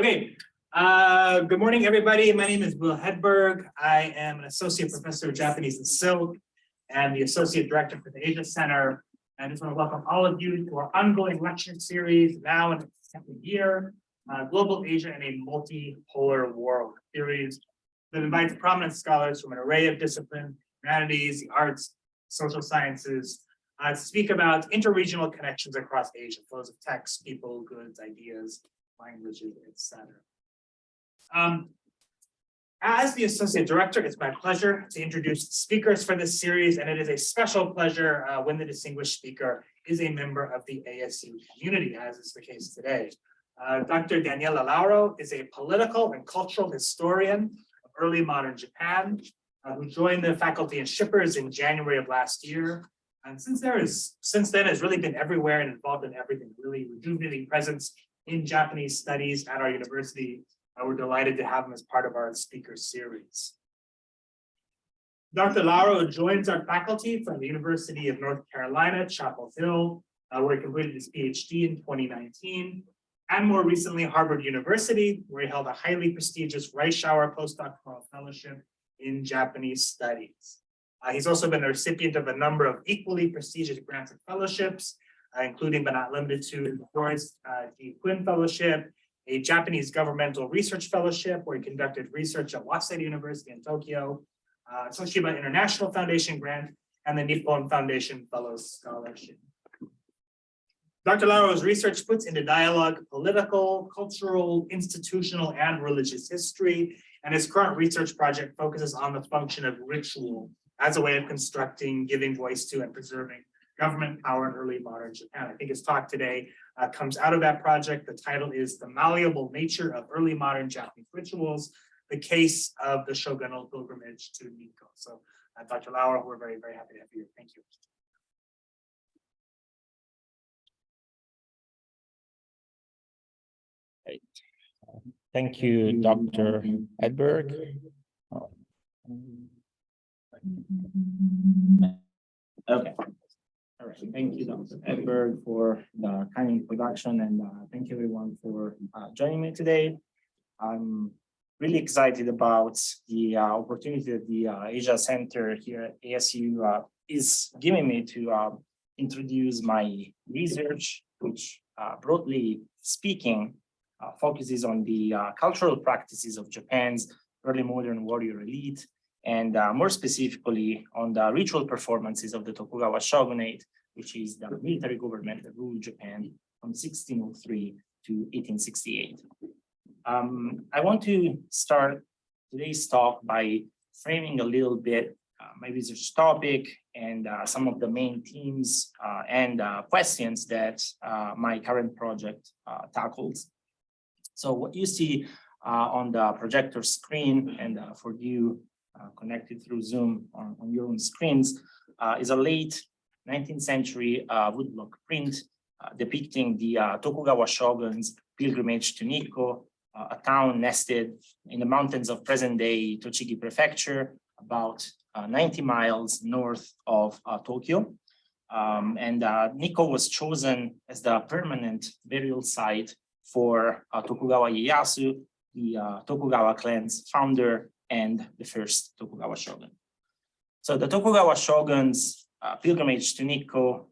Okay, good morning, everybody. My name is Will Hedberg. I am an associate professor of Japanese and Silk and the associate director for the Asia Center. And I just want to welcome all of you to our ongoing lecture series, now in its second year, Global Asia in a Multipolar World series that invites prominent scholars from an array of disciplines, humanities, the arts, social sciences, to speak about interregional connections across Asia, flows of text, people, goods, ideas, languages, etc. As the associate director, it's my pleasure to introduce speakers for this series, and it is a special pleasure when the distinguished speaker is a member of the ASU community, as is the case today. Dr. Danielle Lauro is a political and cultural historian of early modern Japan, who joined the faculty in SHPRS in January of last year. And since then has really been everywhere and involved in everything, really rejuvenating presence in Japanese studies at our university. We're delighted to have him as part of our speaker series. Dr. Lauro joins our faculty from the University of North Carolina, Chapel Hill, where he completed his PhD in 2019, and more recently, Harvard University, where he held a highly prestigious Reischauer postdoctoral fellowship in Japanese studies. He's also been a recipient of a number of equally prestigious grants and fellowships, including but not limited to the Horace G. Quinn Fellowship, a Japanese Governmental Research Fellowship, where he conducted research at Waseda University in Tokyo, Toshiba International Foundation Grant, and the Nippon Foundation Fellows Scholarship. Dr. Lauro's research puts into dialogue political, cultural, institutional, and religious history, and his current research project focuses on the function of ritual as a way of constructing, giving voice to, and preserving government power in early modern Japan. I think his talk today comes out of that project. The title is The Malleable Nature of Early Modern Japanese Rituals, the Case of the Shogunal Pilgrimage to Nikko. So Dr. Lauro, we're very, very happy to have you here. Thank you. Great. Thank you, Dr. Hedberg. Okay. All right. Thank you, Dr. Hedberg, for the kind introduction, and thank you everyone for joining me today. I'm really excited about the opportunity that the Asia Center here at ASU is giving me to introduce my research, which broadly speaking focuses on the cultural practices of Japan's early modern warrior elite, and more specifically on the ritual performances of the Tokugawa shogunate, which is the military government that ruled Japan from 1603 to 1868. I want to start today's talk by framing a little bit my research topic and some of the main themes and questions that my current project tackles. So what you see on the projector screen, and for you connected through Zoom on your own screens, is a late 19th century woodblock print depicting the Tokugawa shogun's pilgrimage to Nikko, a town nested in the mountains of present-day Tochigi Prefecture, about 90 miles north of Tokyo. Nikko was chosen as the permanent burial site for Tokugawa Ieyasu, the Tokugawa clan's founder and the first Tokugawa shogun. So the Tokugawa shogun's pilgrimage to Nikko,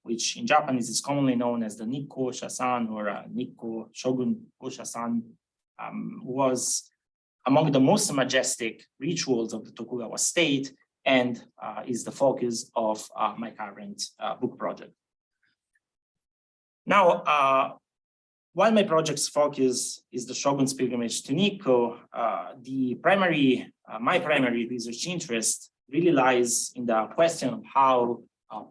which in Japanese is commonly known as the Nikko shasan or Nikko Shogun shasan, was among the most majestic rituals of the Tokugawa state and is the focus of my current book project. Now, while my project's focus is the shogun's pilgrimage to Nikko, my primary research interest really lies in the question of how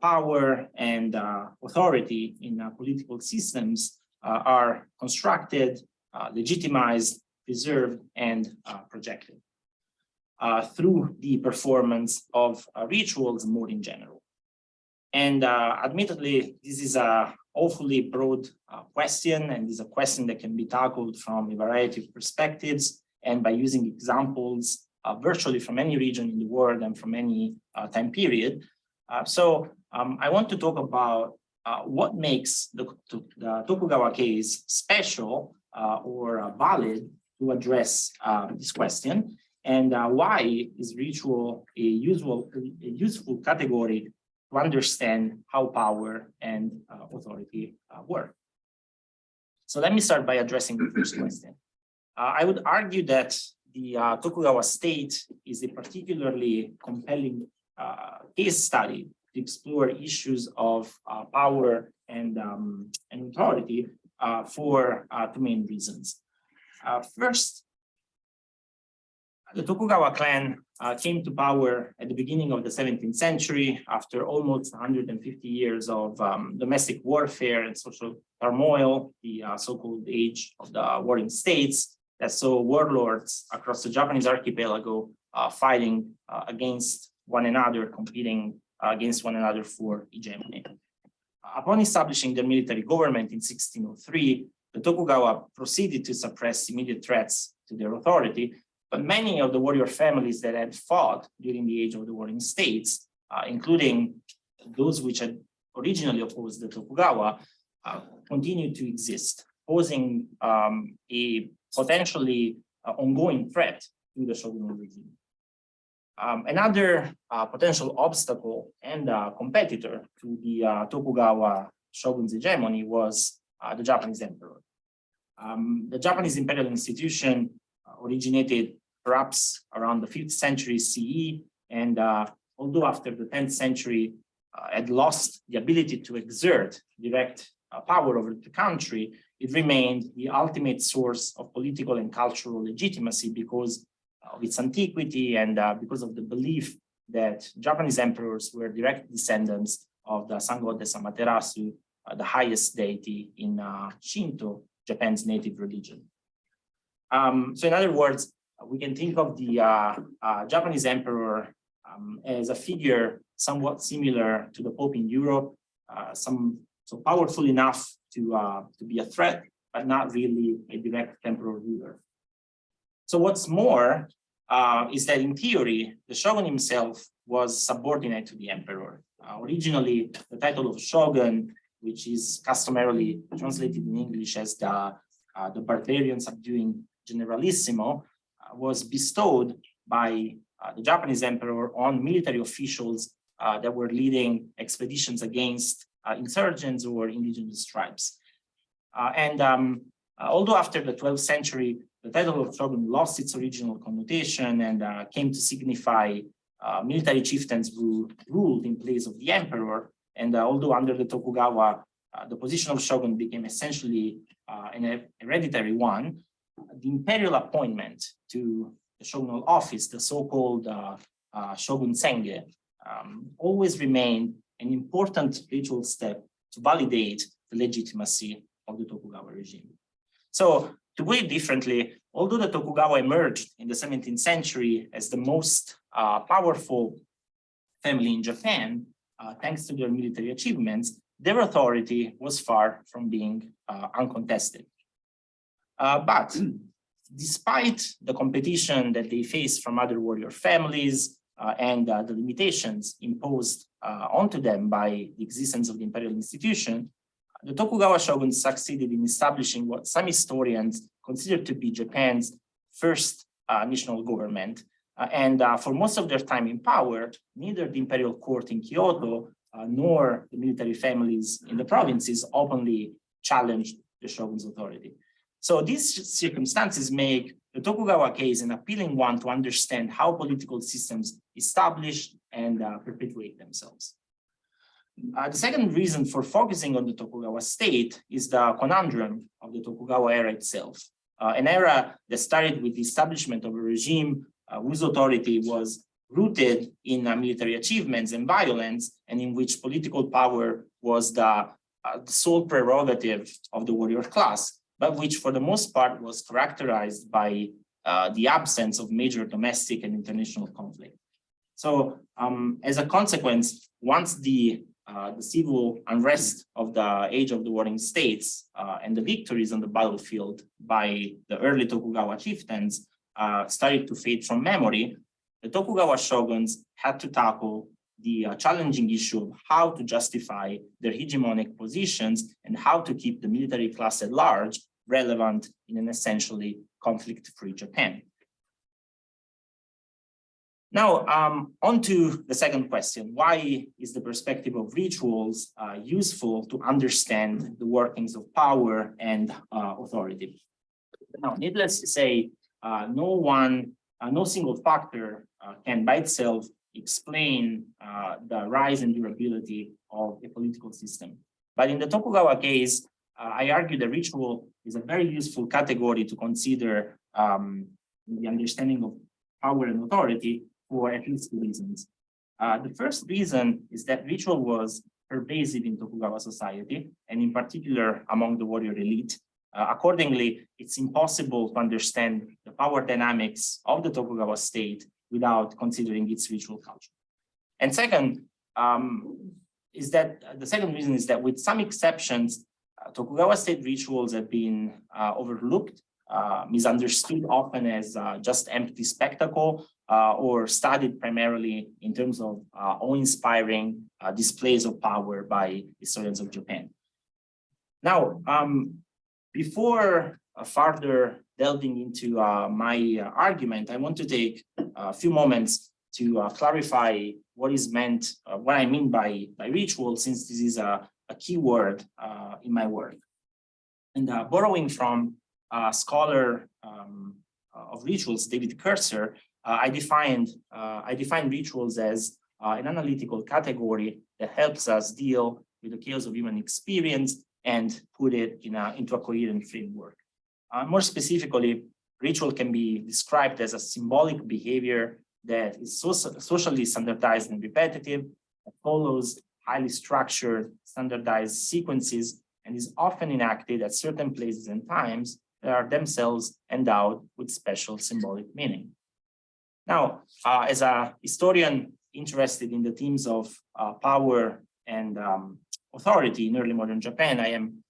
power and authority in political systems are constructed, legitimized, preserved, and projected through the performance of rituals more in general. And admittedly, this is a awfully broad question, and is a question that can be tackled from a variety of perspectives and by using examples virtually from any region in the world and from any time period. So I want to talk about what makes the Tokugawa case special or valid to address this question, and why is ritual a useful category to understand how power and authority work. So let me start by addressing the first question. I would argue that the Tokugawa state is a particularly compelling case study to explore issues of power and authority for two main reasons. First, the Tokugawa clan came to power at the beginning of the 17th century after almost 150 years of domestic warfare and social turmoil, the so-called age of the warring states that saw warlords across the Japanese archipelago fighting against one another, competing against one another for hegemony. Upon establishing their military government in 1603, the Tokugawa proceeded to suppress immediate threats to their authority, but many of the warrior families that had fought during the age of the warring states, including those which had originally opposed the Tokugawa, continued to exist, posing a potentially ongoing threat to the shogunal regime. Another potential obstacle and competitor to the Tokugawa shogun's hegemony was the Japanese emperor. The Japanese imperial institution originated perhaps around the 5th century CE, and although after the 10th century had lost the ability to exert direct power over the country, it remained the ultimate source of political and cultural legitimacy because of its antiquity and because of the belief that Japanese emperors were direct descendants of the sun goddess Amaterasu, the highest deity in Shinto, Japan's native religion. So in other words, we can think of the Japanese emperor as a figure somewhat similar to the Pope in Europe, so powerful enough to be a threat, but not really a direct temporal ruler. So what's more is that in theory, the shogun himself was subordinate to the emperor. Originally, the title of shogun, which is customarily translated in English as the barbarian subduing generalissimo, was bestowed by the Japanese emperor on military officials that were leading expeditions against insurgents or indigenous tribes. Although after the 12th century, the title of shogun lost its original connotation and came to signify military chieftains who ruled in place of the emperor, and although under the Tokugawa, the position of shogun became essentially an hereditary one, the imperial appointment to the shogunal office, the so-called shogun senge, always remained an important ritual step to validate the legitimacy of the Tokugawa regime. So to put it differently, although the Tokugawa emerged in the 17th century as the most powerful family in Japan, thanks to their military achievements, their authority was far from being uncontested. But despite the competition that they faced from other warrior families and the limitations imposed onto them by the existence of the imperial institution, the Tokugawa shogun succeeded in establishing what some historians consider to be Japan's first national government. And for most of their time in power, neither the imperial court in Kyoto nor the military families in the provinces openly challenged the shogun's authority. So these circumstances make the Tokugawa case an appealing one to understand how political systems establish and perpetuate themselves. The second reason for focusing on the Tokugawa state is the conundrum of the Tokugawa era itself, an era that started with the establishment of a regime whose authority was rooted in military achievements and violence, and in which political power was the sole prerogative of the warrior class, but which for the most part was characterized by the absence of major domestic and international conflict. So as a consequence, once the civil unrest of the age of the warring states and the victories on the battlefield by the early Tokugawa chieftains started to fade from memory, the Tokugawa shoguns had to tackle the challenging issue of how to justify their hegemonic positions and how to keep the military class at large relevant in an essentially conflict-free Japan. Now, on to the second question. Why is the perspective of rituals useful to understand the workings of power and authority? Now, needless to say, no single factor can by itself explain the rise and durability of a political system. But in the Tokugawa case, I argue the ritual is a very useful category to consider the understanding of power and authority for at least two reasons. The first reason is that ritual was pervasive in Tokugawa society, and in particular among the warrior elite. Accordingly, it's impossible to understand the power dynamics of the Tokugawa state without considering its ritual culture. And second, the second reason is that with some exceptions, Tokugawa state rituals have been overlooked, misunderstood often as just empty spectacle, or studied primarily in terms of awe-inspiring displays of power by historians of Japan. Now, before further delving into my argument, I want to take a few moments to clarify what I mean by ritual, since this is a key word in my work. And borrowing from scholar of rituals, David Cursor, I define rituals as an analytical category that helps us deal with the chaos of human experience and put it into a coherent framework. More specifically, ritual can be described as a symbolic behavior that is socially standardized and repetitive, that follows highly structured, standardized sequences, and is often enacted at certain places and times that are themselves endowed with special symbolic meaning. Now, as a historian interested in the themes of power and authority in early modern Japan, I am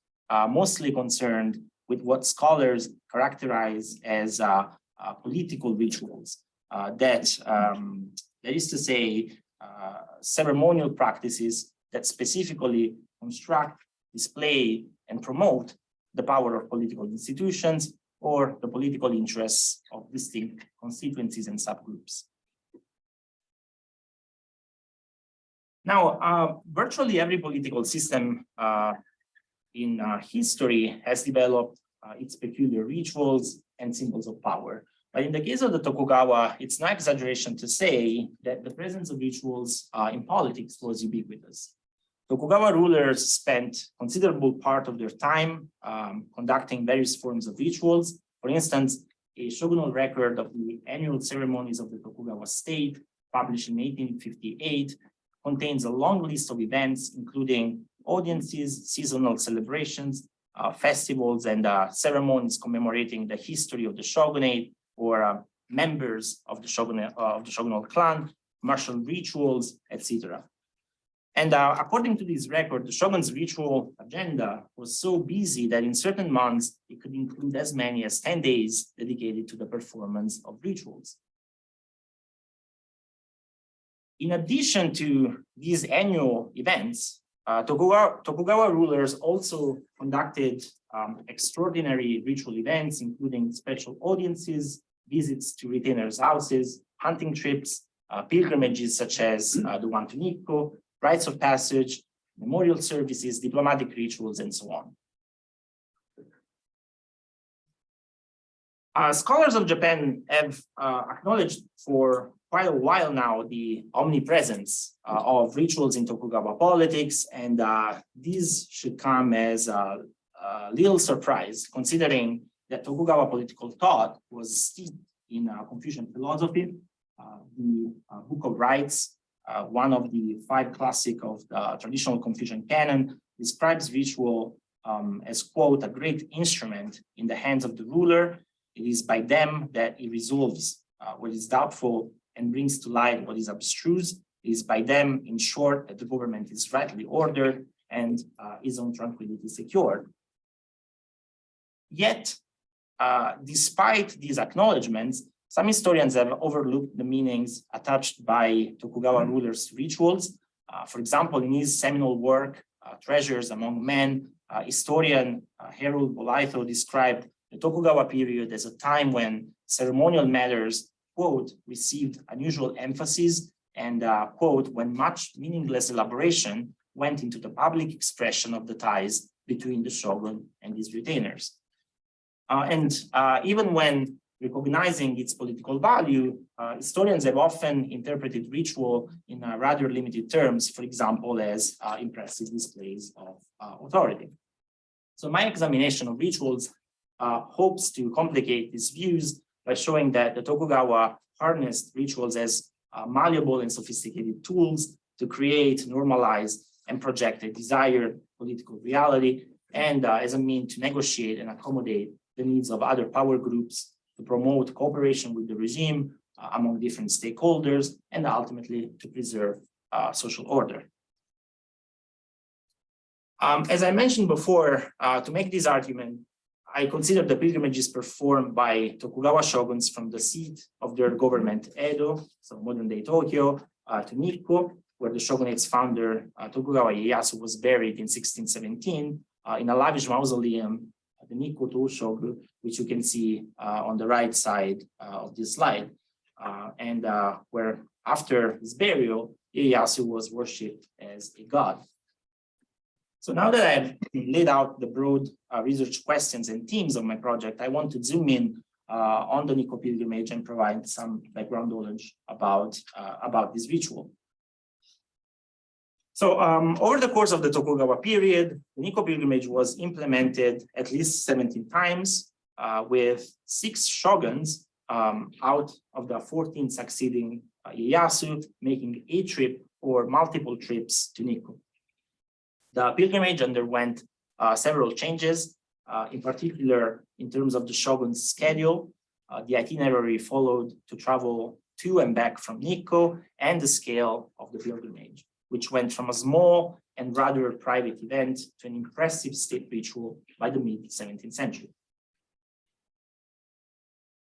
mostly concerned with what scholars characterize as political rituals. That is to say, ceremonial practices that specifically construct, display, and promote the power of political institutions or the political interests of distinct constituencies and subgroups. Now, virtually every political system in history has developed its peculiar rituals and symbols of power. But in the case of the Tokugawa, it's no exaggeration to say that the presence of rituals in politics was ubiquitous. Tokugawa rulers spent considerable part of their time conducting various forms of rituals. For instance, a shogunal record of the annual ceremonies of the Tokugawa state, published in 1858, contains a long list of events, including audiences, seasonal celebrations, festivals, and ceremonies commemorating the history of the shogunate or members of the shogunal clan, martial rituals, etc. And according to this record, the shogun's ritual agenda was so busy that in certain months, it could include as many as 10 days dedicated to the performance of rituals. In addition to these annual events, Tokugawa rulers also conducted extraordinary ritual events, including special audiences, visits to retainers' houses, hunting trips, pilgrimages such as the one to Nikko, rites of passage, memorial services, diplomatic rituals, and so on. Scholars of Japan have acknowledged for quite a while now the omnipresence of rituals in Tokugawa politics, and these should come as a little surprise, considering that Tokugawa political thought was steeped in Confucian philosophy. The Book of Rites, one of the 5 classics of the traditional Confucian canon, describes ritual as, quote, a great instrument in the hands of the ruler. It is by them that he resolves what is doubtful and brings to light what is abstruse. It is by them, in short, that the government is rightly ordered and his own tranquility secured. Yet, despite these acknowledgements, some historians have overlooked the meanings attached by Tokugawa rulers to rituals. For example, in his seminal work, treasures among men. Historian Harold Bolitho described the Tokugawa period as a time when ceremonial matters, quote, received unusual emphasis and, quote, when much meaningless elaboration went into the public expression of the ties between the shogun and his retainers. Even when recognizing its political value, historians have often interpreted ritual in rather limited terms, for example, as impressive displays of authority. So my examination of rituals hopes to complicate these views by showing that the Tokugawa harnessed rituals as malleable and sophisticated tools to create, normalize, and project a desired political reality, and as a means to negotiate and accommodate the needs of other power groups, to promote cooperation with the regime among different stakeholders, and ultimately to preserve social order. As I mentioned before, to make this argument, I consider the pilgrimages performed by Tokugawa shoguns from the seat of their government, Edo, so modern-day Tokyo, to Nikko, where the shogunate's founder, Tokugawa Ieyasu, was buried in 1617 in a lavish mausoleum, the Nikko Toshogu, which you can see on the right side of this slide, and where after his burial, Ieyasu was worshipped as a god. So now that I've laid out the broad research questions and themes of my project, I want to zoom in on the Nikko pilgrimage and provide some background knowledge about this ritual. So over the course of the Tokugawa period, the Nikko pilgrimage was implemented at least 17 times with 6 shoguns out of the 14 succeeding Ieyasu making a trip or multiple trips to Nikko. The pilgrimage underwent several changes, in particular in terms of the shogun's schedule, the itinerary followed to travel to and back from Nikko, and the scale of the pilgrimage, which went from a small and rather private event to an impressive state ritual by the mid-17th century.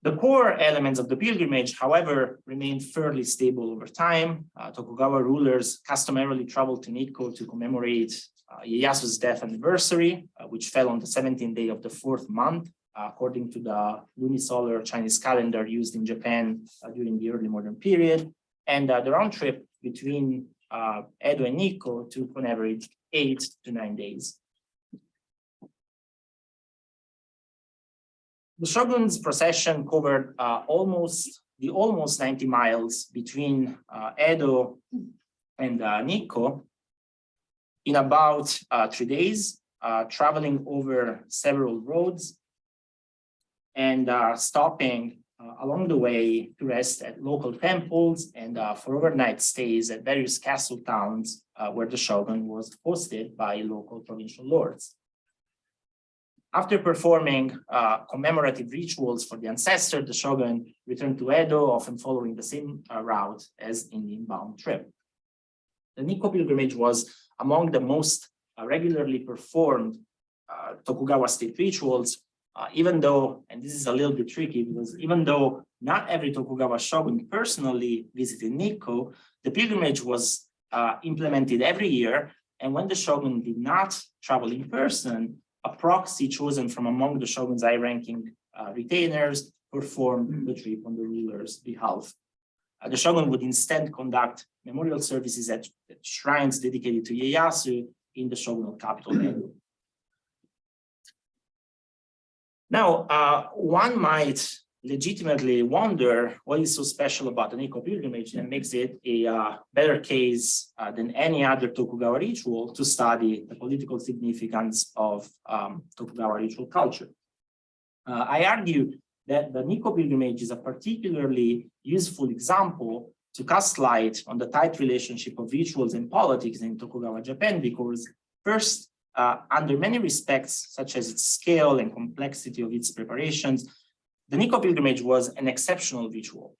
The core elements of the pilgrimage, however, remained fairly stable over time. Tokugawa rulers customarily traveled to Nikko to commemorate Ieyasu's death anniversary, which fell on the 17th day of the 4th month, according to the lunisolar Chinese calendar used in Japan during the early modern period. And the round trip between Edo and Nikko took on average 8 to 9 days. The shogun's procession covered almost 90 miles between Edo and Nikko in about 3 days, traveling over several roads and stopping along the way to rest at local temples and for overnight stays at various castle towns where the shogun was hosted by local provincial lords. After performing commemorative rituals for the ancestor, the shogun returned to Edo, often following the same route as in the inbound trip. The Nikko pilgrimage was among the most regularly performed Tokugawa state rituals, even though, and this is a little bit tricky, because even though not every Tokugawa shogun personally visited Nikko, the pilgrimage was implemented every year, and when the shogun did not travel in person, a proxy chosen from among the shogun's high-ranking retainers performed the trip on the ruler's behalf. The shogun would instead conduct memorial services at shrines dedicated to Ieyasu in the shogunal capital, Edo. Now, one might legitimately wonder what is so special about the Nikko pilgrimage that makes it a better case than any other Tokugawa ritual to study the political significance of Tokugawa ritual culture. I argue that the Nikko pilgrimage is a particularly useful example to cast light on the tight relationship of rituals and politics in Tokugawa Japan, because first, under many respects, such as its scale and complexity of its preparations, the Nikko pilgrimage was an exceptional ritual.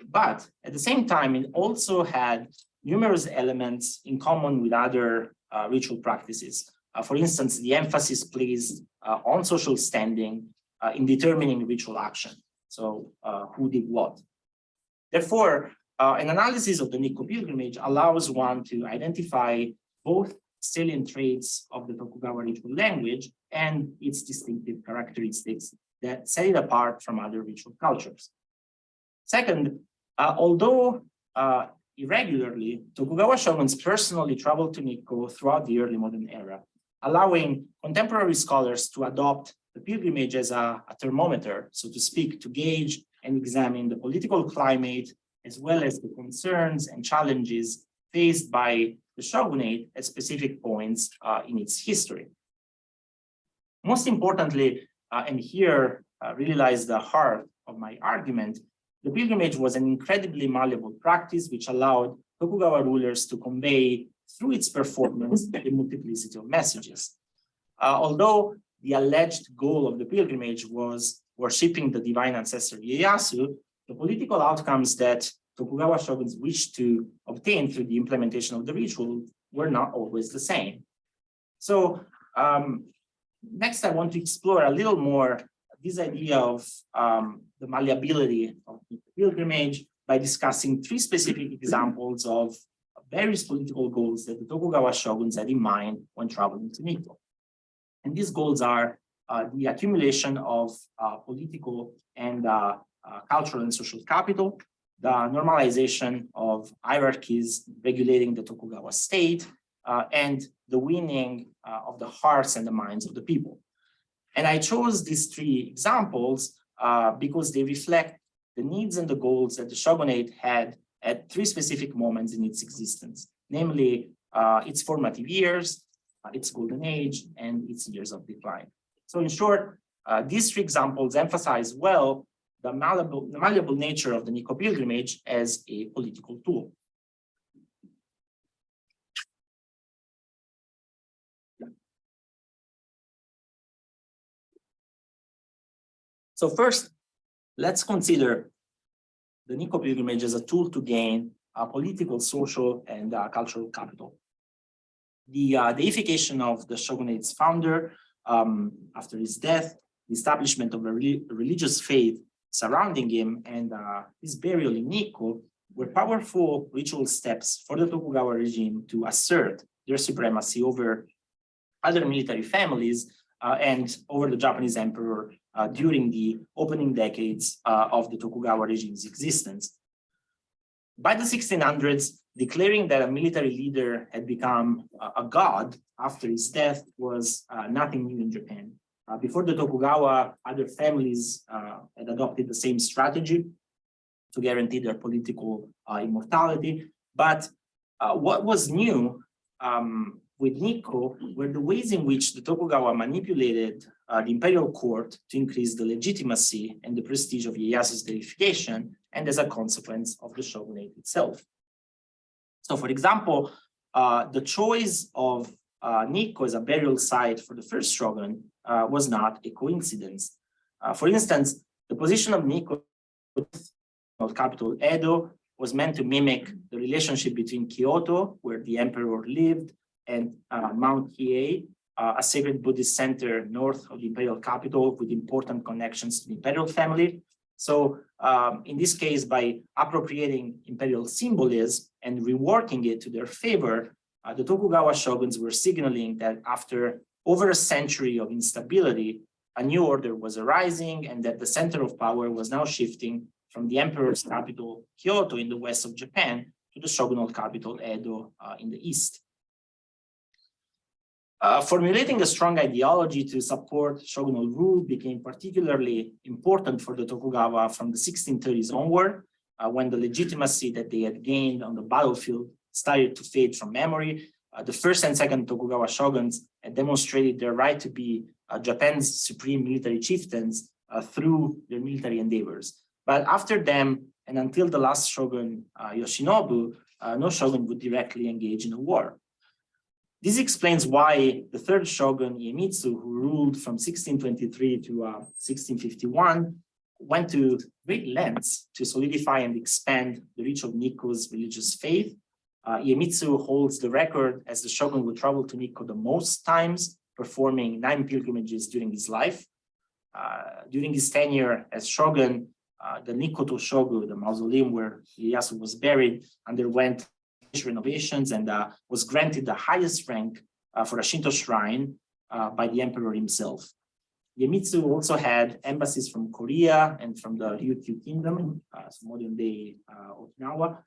But at the same time, it also had numerous elements in common with other ritual practices. For instance, the emphasis placed on social standing in determining ritual action. So who did what? Therefore, an analysis of the Nikko pilgrimage allows one to identify both salient traits of the Tokugawa ritual language and its distinctive characteristics that set it apart from other ritual cultures. Second, although irregularly, Tokugawa shoguns personally traveled to Nikko throughout the early modern era, allowing contemporary scholars to adopt the pilgrimage as a thermometer, so to speak, to gauge and examine the political climate, as well as the concerns and challenges faced by the shogunate at specific points in its history. Most importantly, and here really lies the heart of my argument, the pilgrimage was an incredibly malleable practice which allowed Tokugawa rulers to convey through its performance a multiplicity of messages. Although the alleged goal of the pilgrimage was worshipping the divine ancestor Ieyasu, the political outcomes that Tokugawa shoguns wished to obtain through the implementation of the ritual were not always the same. So next I want to explore a little more this idea of the malleability of the pilgrimage by discussing three specific examples of various political goals that the Tokugawa shoguns had in mind when traveling to Nikko. And these goals are the accumulation of political and cultural and social capital, the normalization of hierarchies regulating the Tokugawa state, and the winning of the hearts and the minds of the people. And I chose these three examples because they reflect the needs and the goals that the shogunate had at three specific moments in its existence, namely its formative years, its golden age, and its years of decline. So in short, these three examples emphasize well the malleable nature of the Nikko pilgrimage as a political tool. So first, let's consider the Nikko pilgrimage as a tool to gain political, social, and cultural capital. The deification of the shogunate's founder after his death, the establishment of a religious faith surrounding him, and his burial in Nikko were powerful ritual steps for the Tokugawa regime to assert their supremacy over other military families and over the Japanese emperor during the opening decades of the Tokugawa regime's existence. By the 1600s, declaring that a military leader had become a god after his death was nothing new in Japan. Before the Tokugawa, other families had adopted the same strategy to guarantee their political immortality. But what was new with Nikko were the ways in which the Tokugawa manipulated the imperial court to increase the legitimacy and the prestige of Ieyasu's deification, and as a consequence of the shogunate itself. So for example, the choice of Nikko as a burial site for the first shogun was not a coincidence. For instance, the position of Nikko, capital Edo, was meant to mimic the relationship between Kyoto, where the emperor lived, and Mount Hiei, a sacred Buddhist center north of the imperial capital with important connections to the imperial family. So in this case, by appropriating imperial symbolism and reworking it to their favor, the Tokugawa shoguns were signaling that after over a century of instability, a new order was arising and that the center of power was now shifting from the emperor's capital, Kyoto, in the west of Japan, to the shogunal capital, Edo, in the east. Formulating a strong ideology to support shogunal rule became particularly important for the Tokugawa from the 1630s onward, when the legitimacy that they had gained on the battlefield started to fade from memory. The first and second Tokugawa shoguns had demonstrated their right to be Japan's supreme military chieftains through their military endeavors. But after them, and until the last shogun, Yoshinobu, no shogun would directly engage in a war. This explains why the third shogun, Iemitsu, who ruled from 1623 to 1651, went to great lengths to solidify and expand the reach of Nikko's religious faith. Iemitsu holds the record as the shogun who traveled to Nikko the most times, performing 9 pilgrimages during his life. During his tenure as shogun, the Nikko Shogu, the mausoleum where Ieyasu was buried, underwent renovations and was granted the highest rank for a Shinto shrine by the emperor himself. Iemitsu also had embassies from Korea and from the Ryukyu kingdom, so modern-day Okinawa,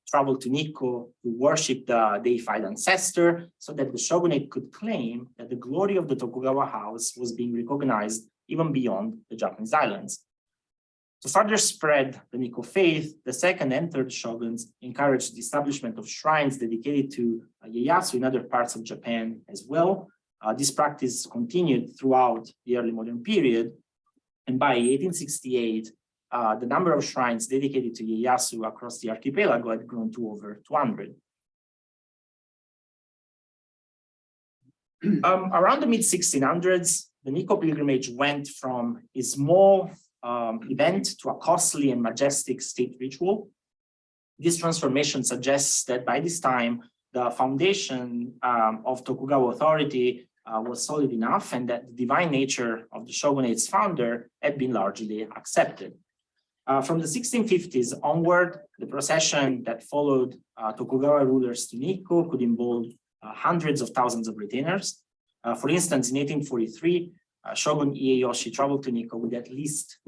traveled to Nikko to worship the deified ancestor so that the shogunate could claim that the glory of the Tokugawa house was being recognized even beyond the Japanese islands. To further spread the Nikko faith, the second and third shoguns encouraged the establishment of shrines dedicated to Ieyasu in other parts of Japan as well. This practice continued throughout the early modern period, and by 1868, the number of shrines dedicated to Ieyasu across the archipelago had grown to over 200. Around the mid-1600s, the Nikko pilgrimage went from a small event to a costly and majestic state ritual. This transformation suggests that by this time, the foundation of Tokugawa authority was solid enough, and that the divine nature of the shogunate's founder had been largely accepted. From the 1650s onward, the procession that followed Tokugawa rulers to Nikko could involve hundreds of thousands of retainers. For instance, in 1843, Shogun Ieyasu traveled to Nikko with at least,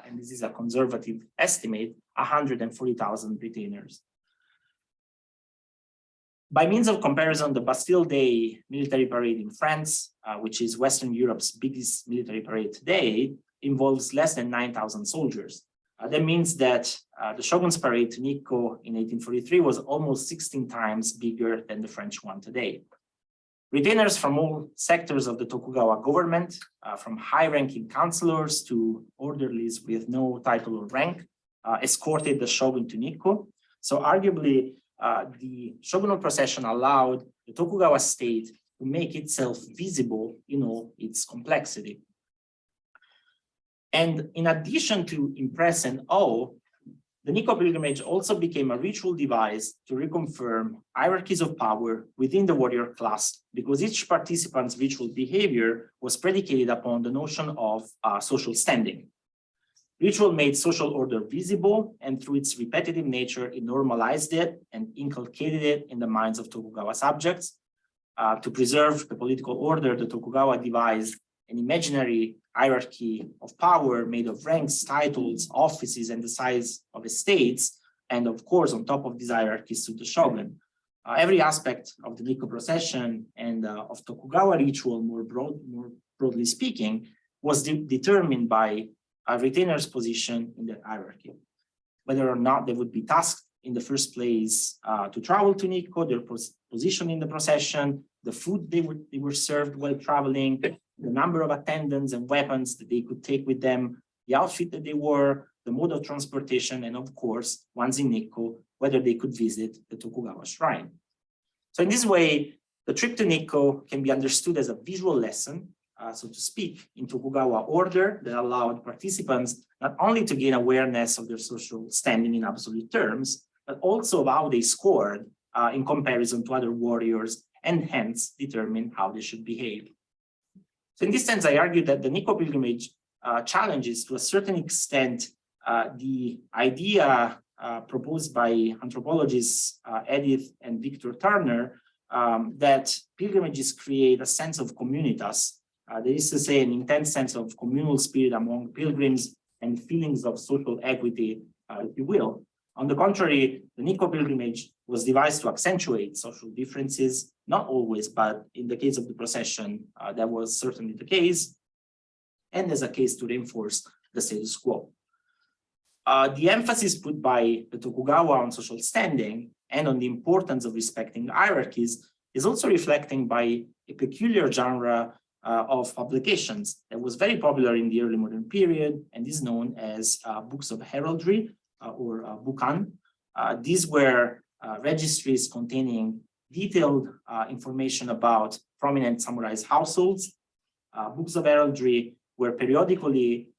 and this is a conservative estimate, 140,000 retainers. By means of comparison, the Bastille Day military parade in France, which is Western Europe's biggest military parade today, involves less than 9,000 soldiers. That means that the Shogun's parade to Nikko in 1843 was almost 16 times bigger than the French one today. Retainers from all sectors of the Tokugawa government, from high-ranking councillors to orderlies with no title or rank, escorted the Shogun to Nikko. So arguably, the shogunal procession allowed the Tokugawa state to make itself visible in all its complexity. And in addition to impress and awe, the Nikko pilgrimage also became a ritual device to reconfirm hierarchies of power within the warrior class, because each participant's ritual behavior was predicated upon the notion of social standing. Ritual made social order visible, and through its repetitive nature, it normalized it and inculcated it in the minds of Tokugawa subjects. To preserve the political order, the Tokugawa devised an imaginary hierarchy of power made of ranks, titles, offices, and the size of estates. And of course, on top of these hierarchies, to the shogun. Every aspect of the Nikko procession and of Tokugawa ritual, more broadly speaking, was determined by a retainer's position in the hierarchy. Whether or not they would be tasked in the first place to travel to Nikko, their position in the procession, the food they were served while traveling, the number of attendants and weapons that they could take with them, the outfit that they wore, the mode of transportation, and of course, once in Nikko, whether they could visit the Tokugawa shrine. So in this way, the trip to Nikko can be understood as a visual lesson, so to speak, in Tokugawa order that allowed participants not only to gain awareness of their social standing in absolute terms, but also of how they scored in comparison to other warriors, and hence determine how they should behave. So in this sense, I argue that the Nikko pilgrimage challenges to a certain extent the idea proposed by anthropologists Edith and Victor Turner that pilgrimages create a sense of communitas. There is to say an intense sense of communal spirit among pilgrims and feelings of social equity, if you will. On the contrary, the Nikko pilgrimage was devised to accentuate social differences, not always, but in the case of the procession, that was certainly the case, and as a case to reinforce the status quo. The emphasis put by the Tokugawa on social standing and on the importance of respecting hierarchies is also reflecting by a peculiar genre of publications that was very popular in the early modern period and is known as books of heraldry or bukan. These were registries containing detailed information about prominent samurai's households. Books of heraldry were periodically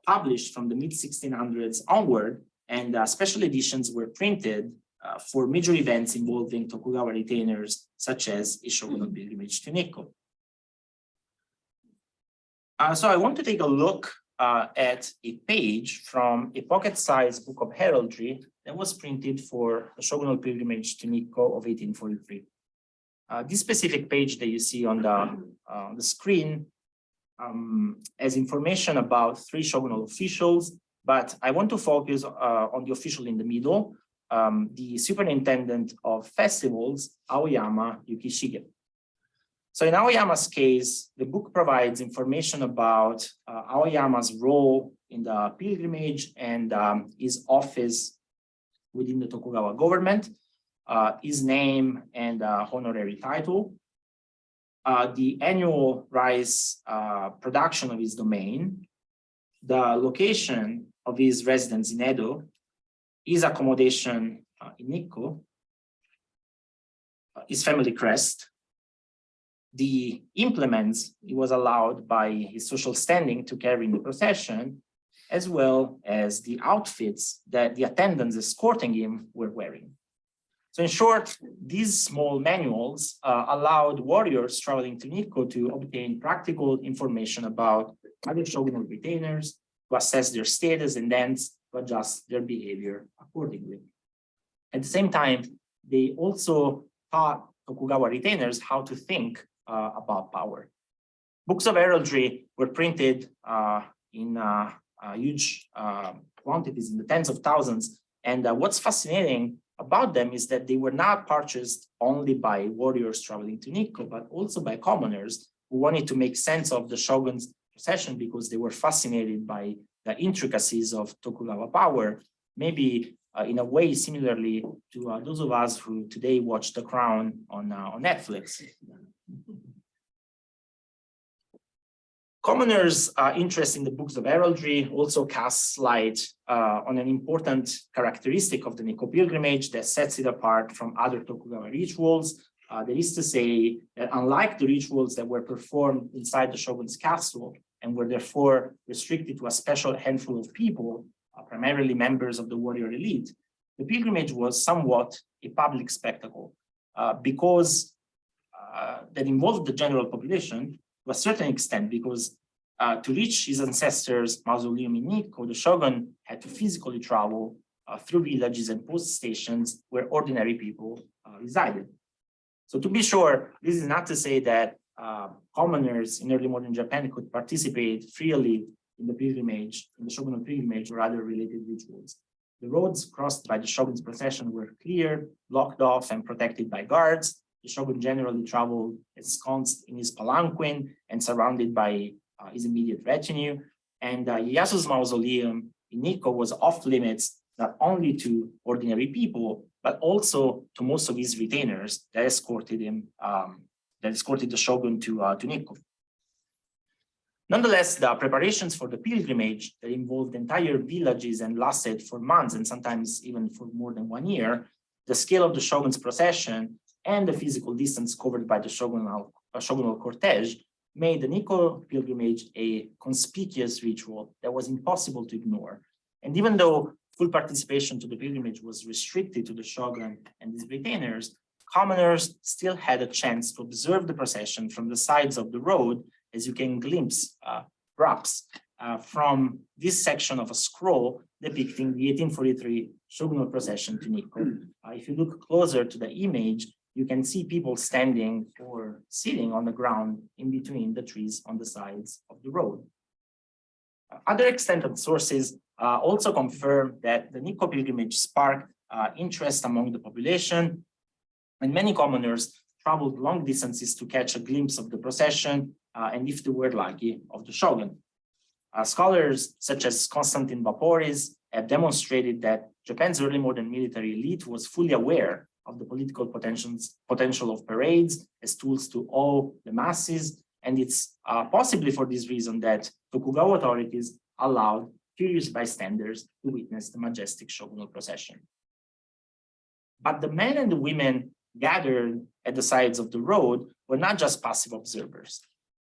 published from the mid-1600s onward, and special editions were printed for major events involving Tokugawa retainers, such as a shogunal pilgrimage to Nikko. So I want to take a look at a page from a pocket-sized book of heraldry that was printed for the shogunal pilgrimage to Nikko of 1843. This specific page that you see on the screen has information about 3 shogunal officials, but I want to focus on the official in the middle, the superintendent of festivals, Aoyama Yukishige. So in Aoyama's case, the book provides information about Aoyama's role in the pilgrimage and his office within the Tokugawa government, his name and honorary title, the annual rice production of his domain, the location of his residence in Edo, his accommodation in Nikko, his family crest, the implements he was allowed by his social standing to carry in the procession, as well as the outfits that the attendants escorting him were wearing. So in short, these small manuals allowed warriors traveling to Nikko to obtain practical information about other shogunal retainers, to assess their status and thence to adjust their behavior accordingly. At the same time, they also taught Tokugawa retainers how to think about power. Books of heraldry were printed in huge quantities, in the tens of thousands. And what's fascinating about them is that they were not purchased only by warriors traveling to Nikko, but also by commoners who wanted to make sense of the shogun's procession because they were fascinated by the intricacies of Tokugawa power, maybe in a way similarly to those of us who today watch The Crown on Netflix. Commoners' interest in the books of heraldry also casts light on an important characteristic of the Nikko pilgrimage that sets it apart from other Tokugawa rituals. That is to say that unlike the rituals that were performed inside the shogun's castle and were therefore restricted to a special handful of people, primarily members of the warrior elite, the pilgrimage was somewhat a public spectacle because that involved the general population to a certain extent, because to reach his ancestors' mausoleum in Nikko, the shogun had to physically travel through villages and post stations where ordinary people resided. So to be sure, this is not to say that commoners in early modern Japan could participate freely in the pilgrimage, in the shogunal pilgrimage or other related rituals. The roads crossed by the shogun's procession were cleared, blocked off, and protected by guards. The shogun generally traveled ensconced in his palanquin and surrounded by his immediate retinue. And Ieyasu's mausoleum in Nikko was off limits not only to ordinary people, but also to most of his retainers that escorted him, that escorted the shogun to Nikko. Nonetheless, the preparations for the pilgrimage that involved entire villages and lasted for months and sometimes even for more than 1 year, the scale of the shogun's procession and the physical distance covered by the shogunal cortege made the Nikko pilgrimage a conspicuous ritual that was impossible to ignore. And even though full participation to the pilgrimage was restricted to the shogun and his retainers, commoners still had a chance to observe the procession from the sides of the road, as you can glimpse perhaps from this section of a scroll depicting the 1843 shogunal procession to Nikko. If you look closer to the image, you can see people standing or sitting on the ground in between the trees on the sides of the road. Other extended sources also confirm that the Nikko pilgrimage sparked interest among the population, and many commoners traveled long distances to catch a glimpse of the procession, and if they were lucky, of the shogun. Scholars such as Konstantin Vaporis have demonstrated that Japan's early modern military elite was fully aware of the political potential of parades as tools to awe the masses, and it's possibly for this reason that Tokugawa authorities allowed curious bystanders to witness the majestic shogunal procession. But the men and the women gathered at the sides of the road were not just passive observers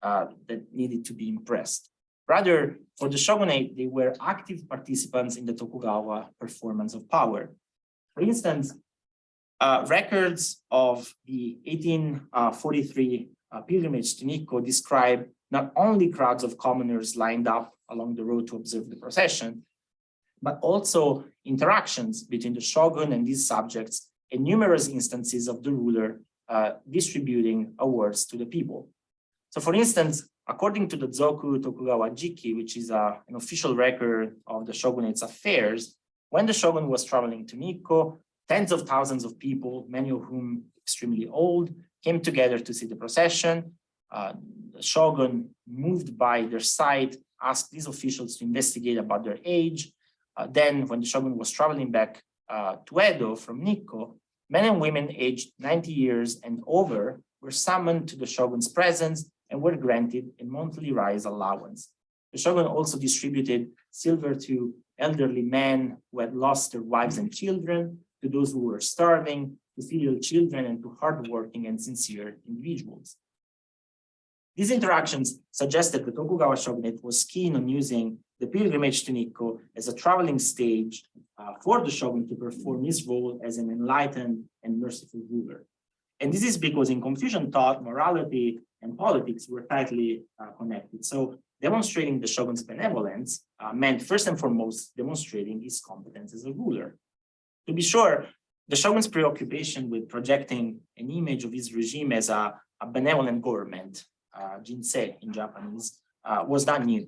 that needed to be impressed. Rather, for the shogunate, they were active participants in the Tokugawa performance of power. For instance, records of the 1843 pilgrimage to Nikko describe not only crowds of commoners lined up along the road to observe the procession, but also interactions between the shogun and his subjects and numerous instances of the ruler distributing awards to the people. So for instance, according to the Zoku Tokugawa Jiki, which is an official record of the shogunate's affairs, when the shogun was traveling to Nikko, tens of thousands of people, many of whom extremely old, came together to see the procession. The shogun, moved by their sight, asked these officials to investigate about their age. Then when the shogun was traveling back to Edo from Nikko, men and women aged 90 years and over were summoned to the shogun's presence and were granted a monthly rice allowance. The shogun also distributed silver to elderly men who had lost their wives and children, to those who were starving, to filial children, and to hardworking and sincere individuals. These interactions suggested the Tokugawa shogunate was keen on using the pilgrimage to Nikko as a traveling stage for the shogun to perform his role as an enlightened and merciful ruler. And this is because in Confucian thought, morality and politics were tightly connected. So demonstrating the shogun's benevolence meant first and foremost demonstrating his competence as a ruler. To be sure, the shogun's preoccupation with projecting an image of his regime as a benevolent government, jinsei in Japanese, was not new.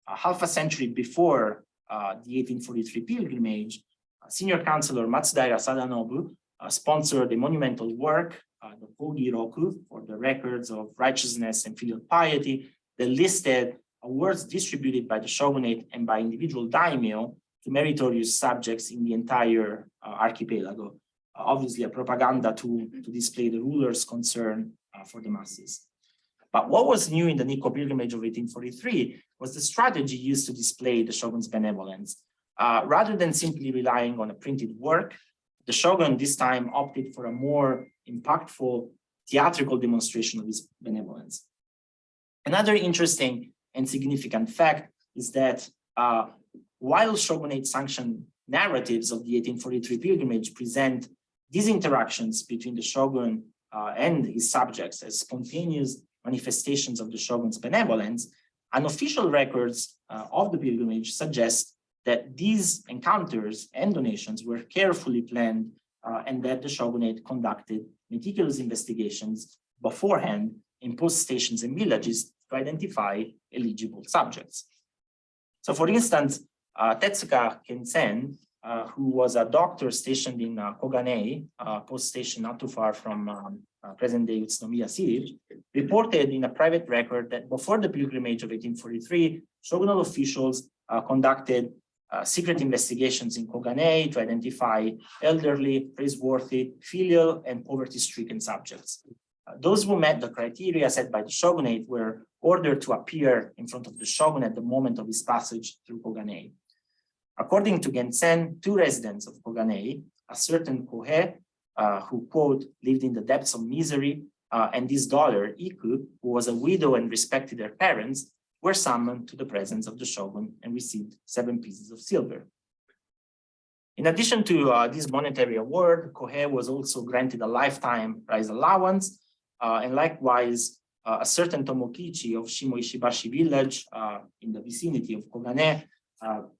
Half a century before the 1843 pilgrimage, senior counselor Matsudaira Sadanobu sponsored a monumental work, the Kogi Roku, for the records of righteousness and filial piety, that listed awards distributed by the shogunate and by individual daimyo to meritorious subjects in the entire archipelago. Obviously a propaganda tool to display the ruler's concern for the masses. But what was new in the Nikko pilgrimage of 1843 was the strategy used to display the shogun's benevolence. Rather than simply relying on a printed work, the shogun this time opted for a more impactful theatrical demonstration of his benevolence. Another interesting and significant fact is that while shogunate-sanctioned narratives of the 1843 pilgrimage present these interactions between the shogun and his subjects as spontaneous manifestations of the shogun's benevolence, unofficial records of the pilgrimage suggest that these encounters and donations were carefully planned and that the shogunate conducted meticulous investigations beforehand in post stations and villages to identify eligible subjects. So for instance, Tetsuka Kensen, who was a doctor stationed in Koganei, post station not too far from present-day Utsunomiya City, reported in a private record that before the pilgrimage of 1843, shogunal officials conducted secret investigations in Koganei to identify elderly, praiseworthy, filial, and poverty-stricken subjects. Those who met the criteria set by the shogunate were ordered to appear in front of the shogun at the moment of his passage through Koganei. According to Gensen, two residents of Koganei, a certain Kohei, who, quote, lived in the depths of misery, and his daughter, Iku, who was a widow and respected her parents, were summoned to the presence of the shogun and received 7 pieces of silver. In addition to this monetary award, Kohei was also granted a lifetime rice allowance, and likewise, a certain Tomokichi of Shimoishibashi village in the vicinity of Kogane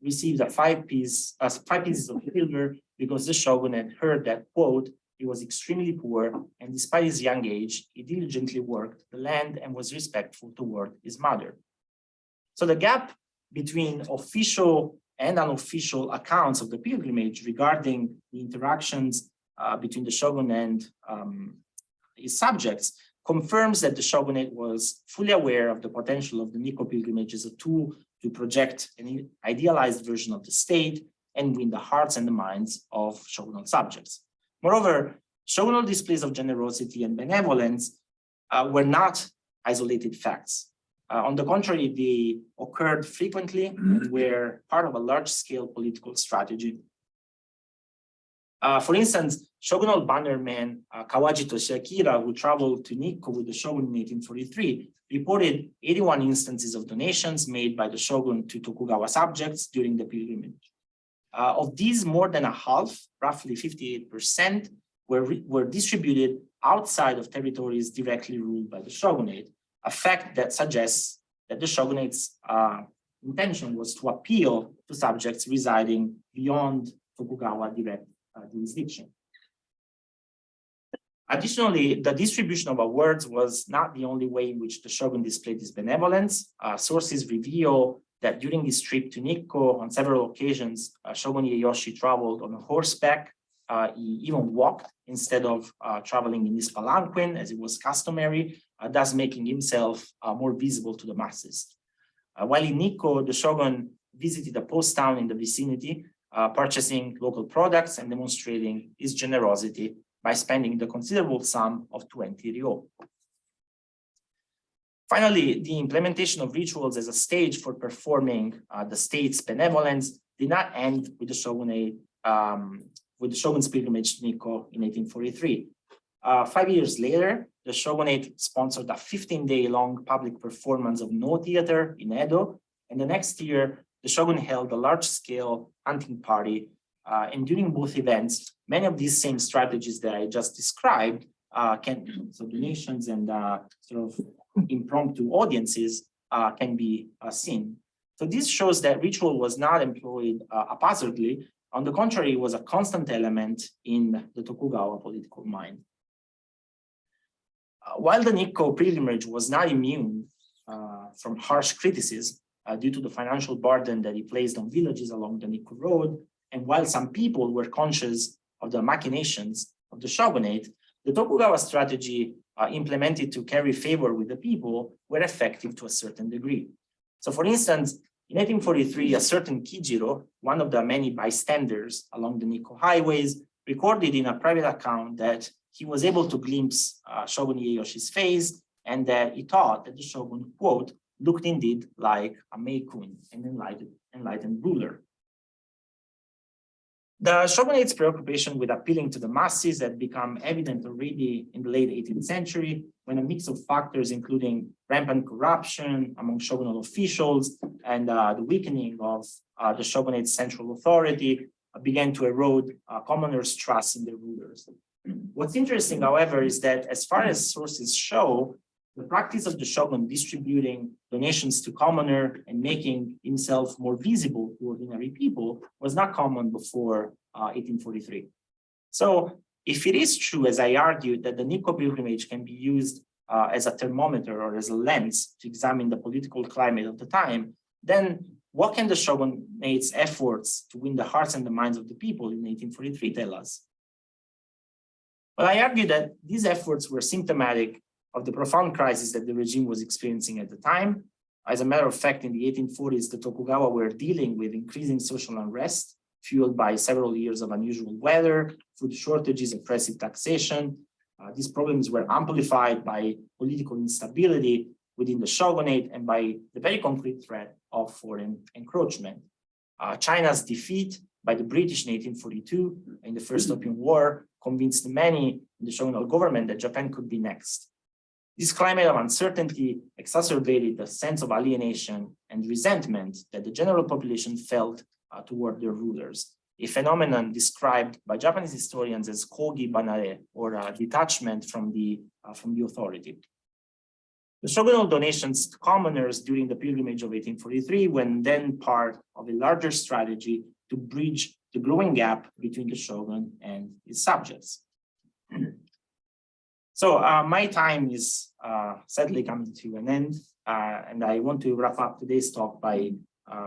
received 5 pieces of silver because the shogun had heard that, quote, he was extremely poor, and despite his young age, he diligently worked the land and was respectful toward his mother. So the gap between official and unofficial accounts of the pilgrimage regarding the interactions between the shogun and his subjects confirms that the shogunate was fully aware of the potential of the Nikko pilgrimage as a tool to project an idealized version of the state and win the hearts and the minds of shogunal subjects. Moreover, shogunal displays of generosity and benevolence were not isolated facts. On the contrary, they occurred frequently and were part of a large-scale political strategy. For instance, shogunal bannerman Kawaji Toshiakira, who traveled to Nikko with the shogun in 1843, reported 81 instances of donations made by the shogun to Tokugawa subjects during the pilgrimage. Of these, more than a half, roughly 58%, were distributed outside of territories directly ruled by the shogunate, a fact that suggests that the shogunate's intention was to appeal to subjects residing beyond Tokugawa direct jurisdiction. Additionally, the distribution of awards was not the only way in which the shogun displayed his benevolence. Sources reveal that during his trip to Nikko, on several occasions, Shogun Ieyoshi traveled on horseback. He even walked instead of traveling in his palanquin, as it was customary, thus making himself more visible to the masses. While in Nikko, the shogun visited a post town in the vicinity, purchasing local products and demonstrating his generosity by spending the considerable sum of 20 ryo. Finally, the implementation of rituals as a stage for performing the state's benevolence did not end with the shogunate, with the shogun's pilgrimage to Nikko in 1843. 5 years later, the shogunate sponsored a 15-day-long public performance of no theater in Edo, and the next year, the shogun held a large-scale hunting party. And during both events, many of these same strategies that I just described, so donations and sort of impromptu audiences can be seen. So this shows that ritual was not employed haphazardly. On the contrary, it was a constant element in the Tokugawa political mind. While the Nikko pilgrimage was not immune from harsh criticism due to the financial burden that he placed on villages along the Nikko road, and while some people were conscious of the machinations of the shogunate, the Tokugawa strategy implemented to carry favor with the people were effective to a certain degree. So for instance, in 1843, a certain Kijiro, one of the many bystanders along the Nikko highways, recorded in a private account that he was able to glimpse Shogun Ieyoshi's face and that he thought that the shogun, quote, looked indeed like a Meikun, an enlightened ruler. The shogunate's preoccupation with appealing to the masses had become evident already in the late 18th century, when a mix of factors, including rampant corruption among shogunal officials and the weakening of the shogunate's central authority, began to erode commoners' trust in their rulers. What's interesting, however, is that as far as sources show, the practice of the shogun distributing donations to commoner and making himself more visible to ordinary people was not common before 1843. So if it is true, as I argued, that the Nikko pilgrimage can be used as a thermometer or as a lens to examine the political climate of the time, then what can the shogunate's efforts to win the hearts and the minds of the people in 1843 tell us? Well, I argue that these efforts were symptomatic of the profound crisis that the regime was experiencing at the time. As a matter of fact, in the 1840s, the Tokugawa were dealing with increasing social unrest, fueled by several years of unusual weather, food shortages, oppressive taxation. These problems were amplified by political instability within the shogunate and by the very concrete threat of foreign encroachment. China's defeat by the British in 1842 in the First Opium War convinced many in the shogunal government that Japan could be next. This climate of uncertainty exacerbated the sense of alienation and resentment that the general population felt toward their rulers, a phenomenon described by Japanese historians as kogi banare, or detachment from the authority. The shogunal donations to commoners during the pilgrimage of 1843 were then part of a larger strategy to bridge the growing gap between the shogun and his subjects. So my time is sadly coming to an end, and I want to wrap up today's talk by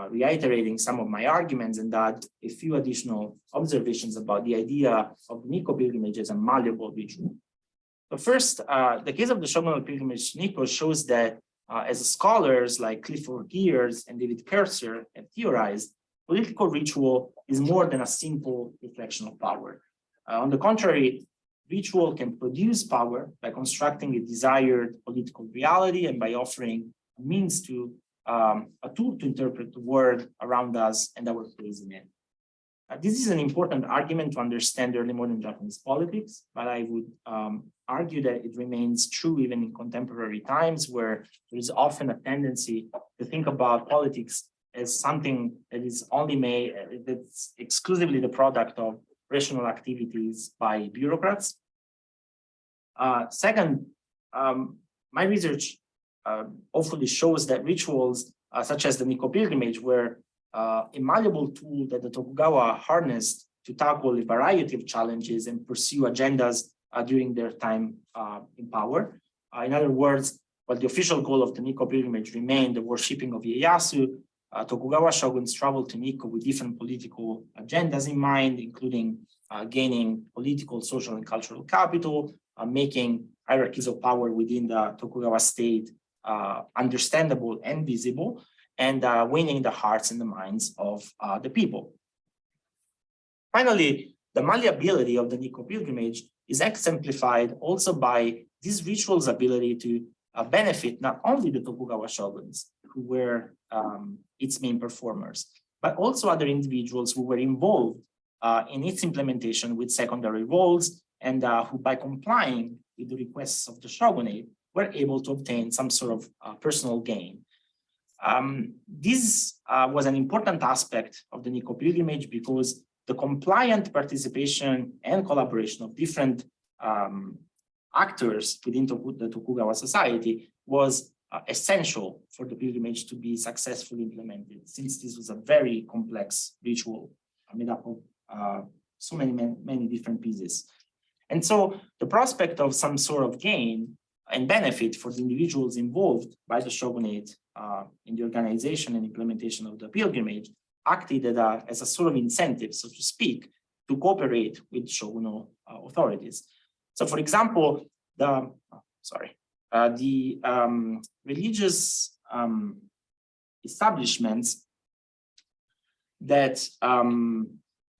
reiterating some of my arguments and add a few additional observations about the idea of Nikko pilgrimage as a malleable ritual. But first, the case of the shogunal pilgrimage to Nikko shows that as scholars like Clifford Gears and David Kerser have theorized, political ritual is more than a simple reflection of power. On the contrary, ritual can produce power by constructing a desired political reality and by offering a means to a tool to interpret the world around us and our place in it. This is an important argument to understand early modern Japanese politics, but I would argue that it remains true even in contemporary times, where there is often a tendency to think about politics as something that is only made, that's exclusively the product of rational activities by bureaucrats. Second, my research hopefully shows that rituals such as the Nikko pilgrimage were a malleable tool that the Tokugawa harnessed to tackle a variety of challenges and pursue agendas during their time in power. In other words, while the official goal of the Nikko pilgrimage remained the worshipping of Ieyasu, Tokugawa shoguns traveled to Nikko with different political agendas in mind, including gaining political, social, and cultural capital, making hierarchies of power within the Tokugawa state understandable and visible, and winning the hearts and the minds of the people. Finally, the malleability of the Nikko pilgrimage is exemplified also by this ritual's ability to benefit not only the Tokugawa shoguns, who were its main performers, but also other individuals who were involved in its implementation with secondary roles, and who, by complying with the requests of the shogunate, were able to obtain some sort of personal gain. This was an important aspect of the Nikko pilgrimage because the compliant participation and collaboration of different actors within the Tokugawa society was essential for the pilgrimage to be successfully implemented, since this was a very complex ritual made up of so many different pieces. And so the prospect of some sort of gain and benefit for the individuals involved by the shogunate in the organization and implementation of the pilgrimage acted as a sort of incentive, so to speak, to cooperate with shogunal authorities. So, for example, the religious establishments that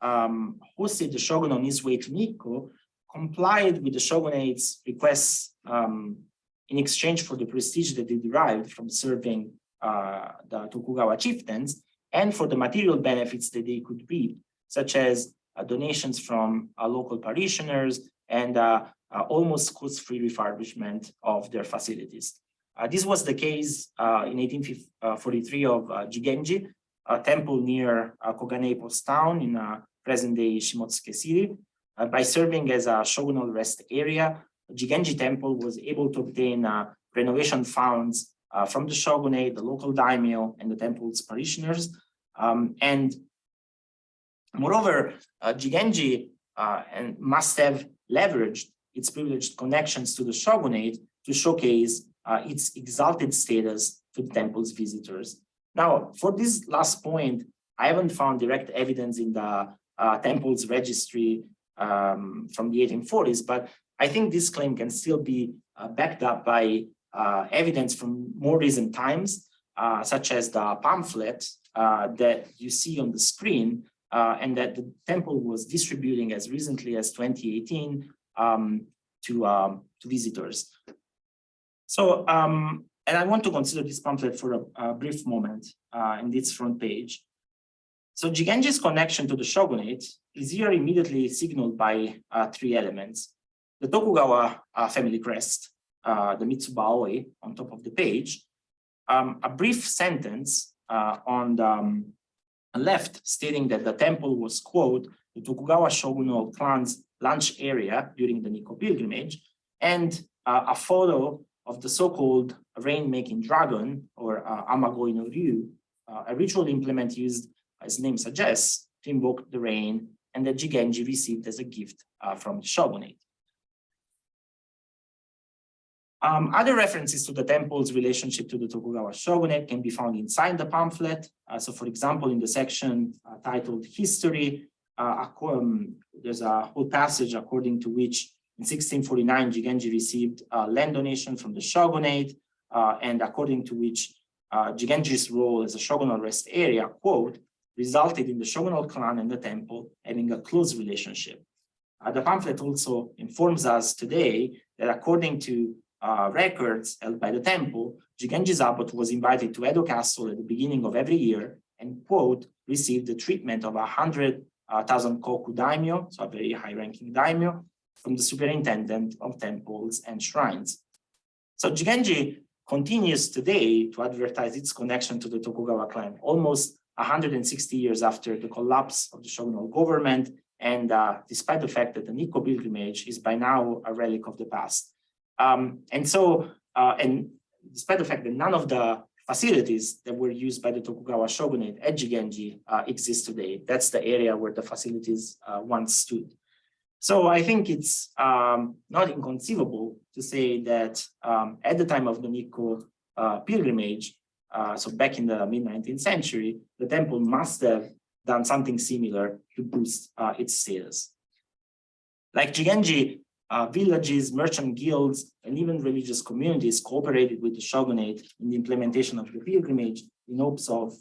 hosted the shogun on his way to Nikko complied with the shogunate's requests in exchange for the prestige that they derived from serving the Tokugawa chieftains and for the material benefits that they could reap, such as donations from local parishioners and almost cost-free refurbishment of their facilities. This was the case in 1843 of Jigenji, a temple near Koganei Post town in present-day Shimotsuke City. By serving as a shogunal rest area, Jigenji temple was able to obtain renovation funds from the shogunate, the local daimyo, and the temple's parishioners. And moreover, Jigenji must have leveraged its privileged connections to the shogunate to showcase its exalted status to the temple's visitors. Now, for this last point, I haven't found direct evidence in the temple's registry from the 1840s, but I think this claim can still be backed up by evidence from more recent times, such as the pamphlet that you see on the screen, and that the temple was distributing as recently as 2018 to visitors. So, and I want to consider this pamphlet for a brief moment in its front page. So Jigenji's connection to the shogunate is here immediately signaled by three elements. The Tokugawa family crest, the Mitsuba-oi on top of the page, a brief sentence on the left stating that the temple was, quote, the Tokugawa shogunal clan's lunch area during the Nikko pilgrimage, and a photo of the so-called rain-making dragon, or Amagoi no Ryu, a ritual implement used, as the name suggests, to invoke the rain, and that Jigenji received as a gift from the shogunate. Other references to the temple's relationship to the Tokugawa shogunate can be found inside the pamphlet. So, for example, in the section titled History, there's a whole passage according to which in 1649, Jigenji received a land donation from the shogunate, and according to which Jigenji's role as a shogunal rest area, quote, resulted in the shogunal clan and the temple having a close relationship. The pamphlet also informs us today that according to records held by the temple, Jigenji's abbot was invited to Edo Castle at the beginning of every year and, quote, received the treatment of 100,000 koku daimyo, so a very high-ranking daimyo, from the superintendent of temples and shrines. So Jigenji continues today to advertise its connection to the Tokugawa clan, almost 160 years after the collapse of the shogunal government, and despite the fact that the Nikko pilgrimage is by now a relic of the past. And despite the fact that none of the facilities that were used by the Tokugawa shogunate at Jigenji exist today, that's the area where the facilities once stood. So I think it's not inconceivable to say that at the time of the Nikko pilgrimage, so back in the mid-19th century, the temple must have done something similar to boost its status. Like Jigenji, villages, merchant guilds, and even religious communities cooperated with the shogunate in the implementation of the pilgrimage in hopes of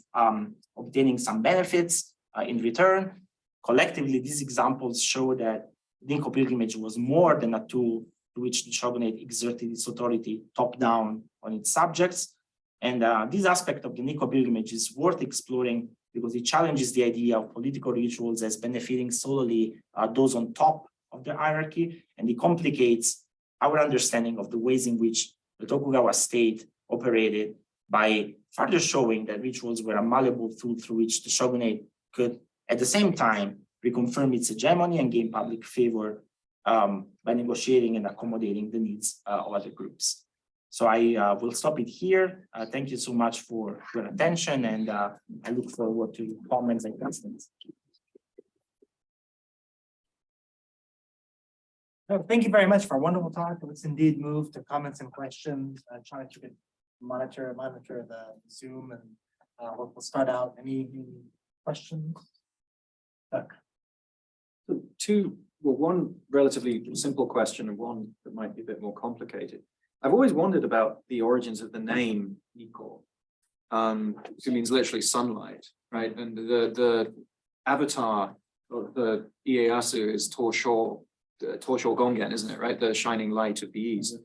obtaining some benefits in return. Collectively, these examples show that Nikko pilgrimage was more than a tool to which the shogunate exerted its authority top-down on its subjects. And this aspect of the Nikko pilgrimage is worth exploring because it challenges the idea of political rituals as benefiting solely those on top of the hierarchy, and it complicates our understanding of the ways in which the Tokugawa state operated by further showing that rituals were a malleable tool through which the shogunate could, at the same time, reconfirm its hegemony and gain public favor by negotiating and accommodating the needs of other groups. So I will stop it here. Thank you so much for your attention, and I look forward to comments and questions. Thank you very much for a wonderful talk. Let's indeed move to comments and questions. Try to monitor the Zoom, and we'll start out. Any questions? So one relatively simple question and one that might be a bit more complicated. I've always wondered about the origins of the name Nikko. It means literally sunlight, right? And the avatar of the Ieyasu is Tosho Gongen, isn't it, right? The shining light of the east.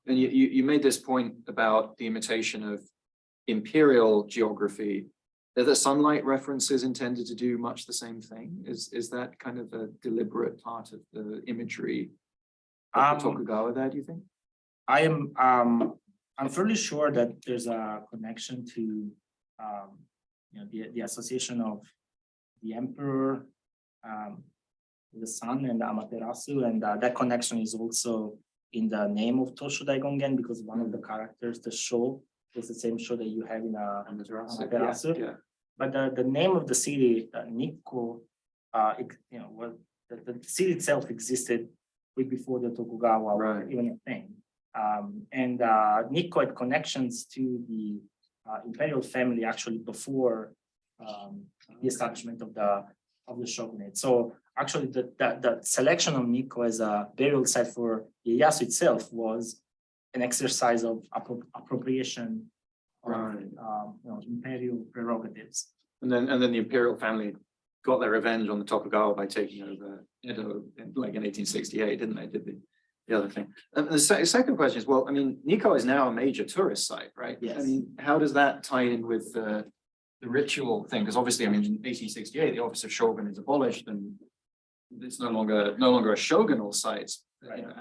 And you made this point about the imitation of imperial geography. Are the sunlight references intended to do much the same thing? Is that kind of a deliberate part of the imagery of the Tokugawa there, do you think? I'm fairly sure that there's a connection to the association of the emperor, the sun, and the Amaterasu, and that connection is also in the name of Tosho Daigongen, because one of the characters, the Sho, is the same Sho that you have in Amaterasu. Yeah. But the name of the city, Nikko, the city itself existed way before the Tokugawa were even a thing. And Nikko had connections to the imperial family actually before the establishment of the shogunate. So actually, the selection of Nikko as a burial site for Ieyasu itself was an exercise of appropriation of imperial prerogatives. And then the imperial family got their revenge on the Tokugawa by taking over Edo like in 1868, didn't they? Did the other thing. And the second question is, well, I mean, Nikko is now a major tourist site, right? Yes. I mean, how does that tie in with the ritual thing? Because obviously, I mean, in 1868, the office of shogun is abolished, and it's no longer a shogunal site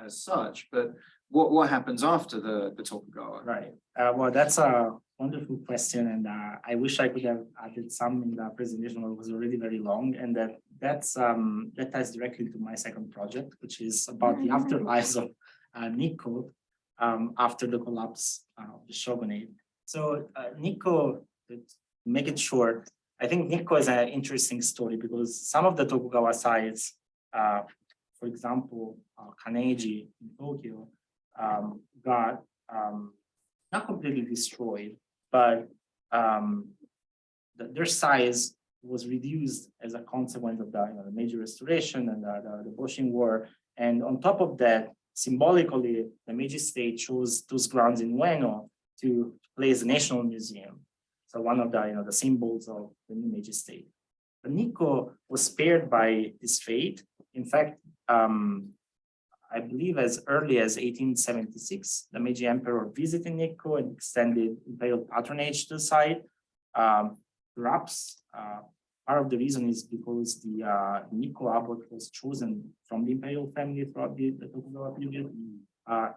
as such. But what happens after the Tokugawa? Right. Well, that's a wonderful question, and I wish I could have added some in the presentation, but it was already very long, and that ties directly to my second project, which is about the afterlives of Nikko after the collapse of the shogunate. So Nikko, to make it short, I think Nikko is an interesting story because some of the Tokugawa sites, for example, Kaneji in Tokyo, got not completely destroyed, but their size was reduced as a consequence of the major restoration and the Boshin War. And on top of that, symbolically, the Meiji state chose those grounds in Ueno to place a national museum. So one of the symbols of the new Meiji state. But Nikko was spared by this fate. In fact, I believe as early as 1876, the Meiji emperor visited Nikko and extended imperial patronage to the site. Perhaps part of the reason is because the Nikko abbot was chosen from the imperial family throughout the Tokugawa period.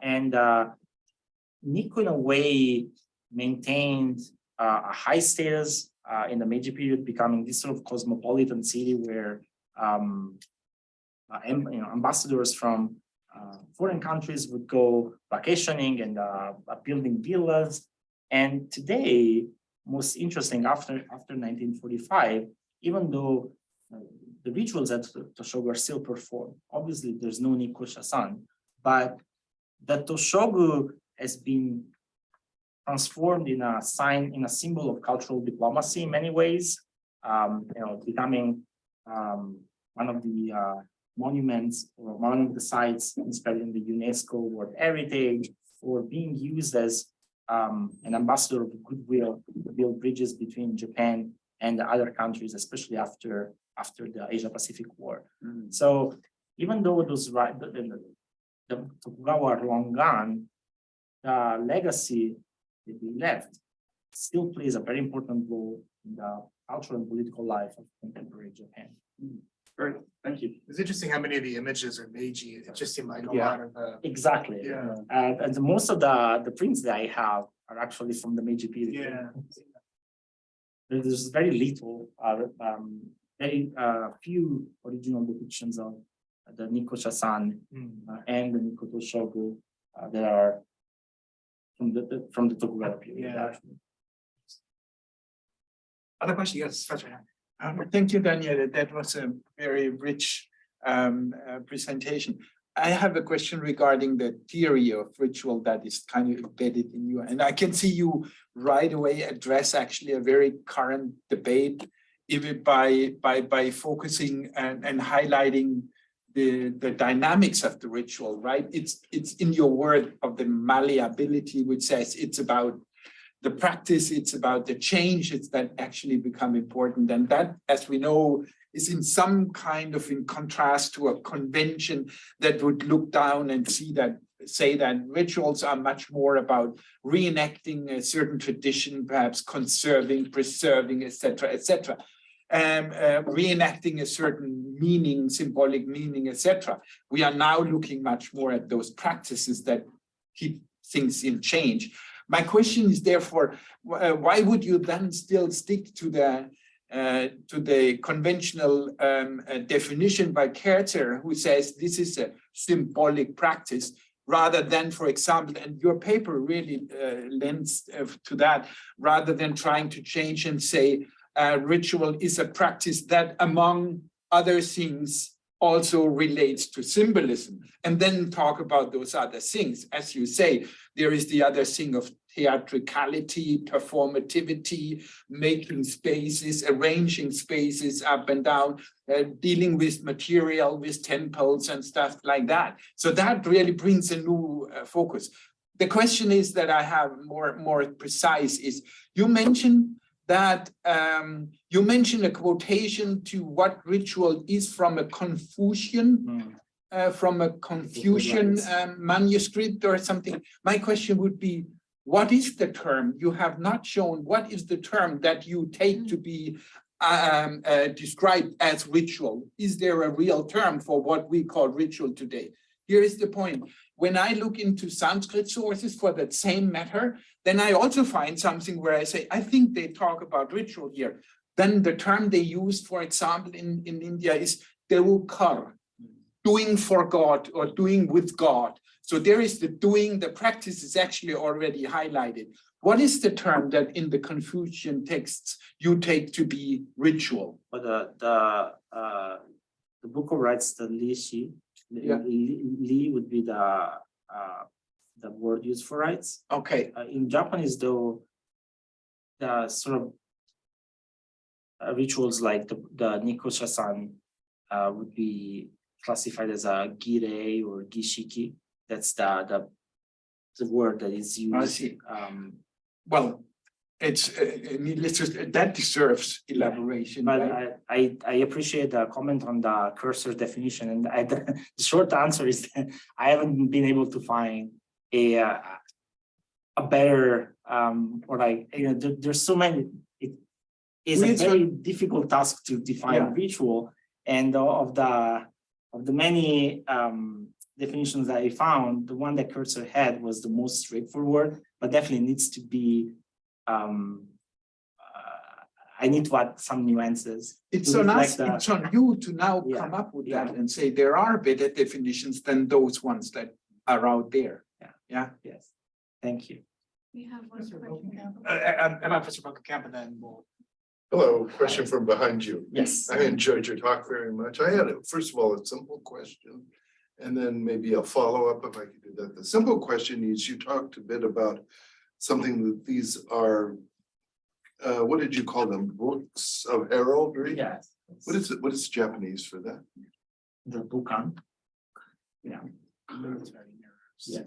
And Nikko, in a way, maintained a high status in the Meiji period, becoming this sort of cosmopolitan city where ambassadors from foreign countries would go vacationing and building villas. And today, most interesting, after 1945, even though the rituals that Toshogu are still performed. Obviously, there's no Nikkö shasan, but the Toshogu has been transformed in a sign, in a symbol of cultural diplomacy in many ways, becoming one of the monuments or one of the sites inscribed in the UNESCO World Heritage, or being used as an ambassador of goodwill to build bridges between Japan and the other countries, especially after the Asia-Pacific War. So even though those the Tokugawa are long gone, the legacy that we left still plays a very important role in the cultural and political life of contemporary Japan. Great, thank you. It's interesting how many of the images are Meiji. It just seemed like a Yeah. lot of Exactly. Yeah. And most of the prints that I have are actually from the Meiji period. yeah. There's very little, very few original depictions of the Nikkö shasan and the Nikko Toshogu that are from the Tokugawa period. Yeah. Actually. Other question? Yes, that's right. Thank you, Danielle. That was a very rich presentation. I have a question regarding the theory of ritual that is kind of embedded in you. And I can see you right away address actually a very current debate, even by focusing and highlighting the dynamics of the ritual, right? It's in your word of the malleability, which says it's about the practice, it's about the changes that actually become important. And that, as we know, is in some kind of in contrast to a convention that would look down and say that rituals are much more about reenacting a certain tradition, perhaps conserving, preserving, etc., reenacting a certain meaning, symbolic meaning, etc. We are now looking much more at those practices that keep things in change. My question is therefore, why would you then still stick to the conventional definition by Kerzer, who says this is a symbolic practice, rather than, for example, and your paper really lends to that, rather than trying to change and say ritual is a practice that, among other things, also relates to symbolism, and then talk about those other things. As you say, there is the other thing of theatricality, performativity, making spaces, arranging spaces up and down, dealing with material, with temples and stuff like that. So that really brings a new focus. The question is that I have more precise is, you mentioned that you mentioned a quotation to what ritual is from a Confucian manuscript or something. My question would be, what is the term? You have not shown what is the term that you take to be described as ritual. Is there a real term for what we call ritual today? Here is the point. When I look into Sanskrit sources for that same matter, then I also find something where I say, I think they talk about ritual here. Then the term they use, for example, in India is devukar, doing for God or doing with God. So there is the doing, the practice is actually already highlighted. What is the term that in the Confucian texts you take to be ritual? But the book writes the Li Shi. Yeah. Li would be the word used for rites. Okay. In Japanese, though, the sort of rituals like the Nikko shasan would be classified as a girei or gishiki. That's the word that is used. I see. Well, it's needless to say, that deserves elaboration. But right? I appreciate the comment on the cursor definition, and the short answer is that I haven't been able to find a better or like, you know, there's so many. It is a very difficult task to define ritual, and of the many definitions that I found, the one that Cursor had was the most straightforward, but definitely needs to be. I need to add some nuances. It's on us, it's on you to now come up with that and say there are better definitions than those ones that are out there. Yeah. Yes. Thank you. We have one question. I'm Professor Bunkenkamp, and then we'll Hello, question from behind you. Yes. I enjoyed your talk very much. I had, first of all, a simple question. And then maybe a follow-up if I could do that. The simple question is, you talked a bit about something that these are, what did you call them? Books of heraldry? Yes. What is Japanese for that? The bukan. Yeah. Yes.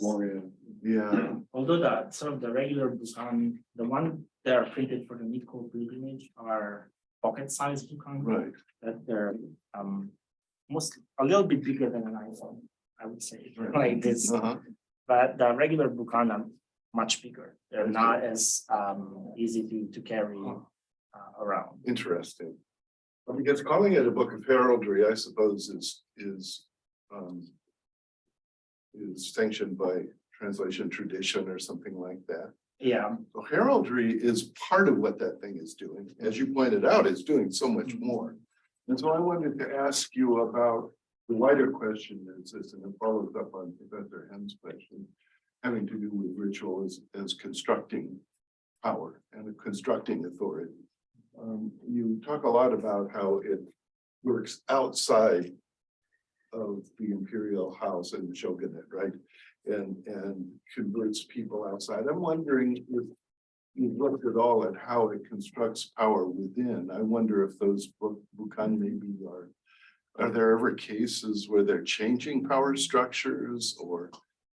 Yeah, Although the sort of the regular bukan, the one that are printed for the Nikko pilgrimage are pocket-sized bukan. right. That they're most a little bit bigger than an iPhone, I would say, Right. like this. Uh-huh. But the regular bukan are much bigger. They're I see. not as easy to carry around. Interesting. Well, because calling it a book of heraldry, I suppose, is sanctioned by translation tradition or something like that. Yeah. So heraldry is part of what that thing is doing. As you pointed out, it's doing so much more. And so I wanted to ask you about the wider question is this, and it follows up on Professor Henn's question, having to do with ritual as constructing power and constructing authority. You talk a lot about how it works outside of the imperial house and the shogunate, right? And converts people outside. I'm wondering if you've looked at all at how it constructs power within. I wonder if those bukan maybe are there ever cases where they're changing power structures, or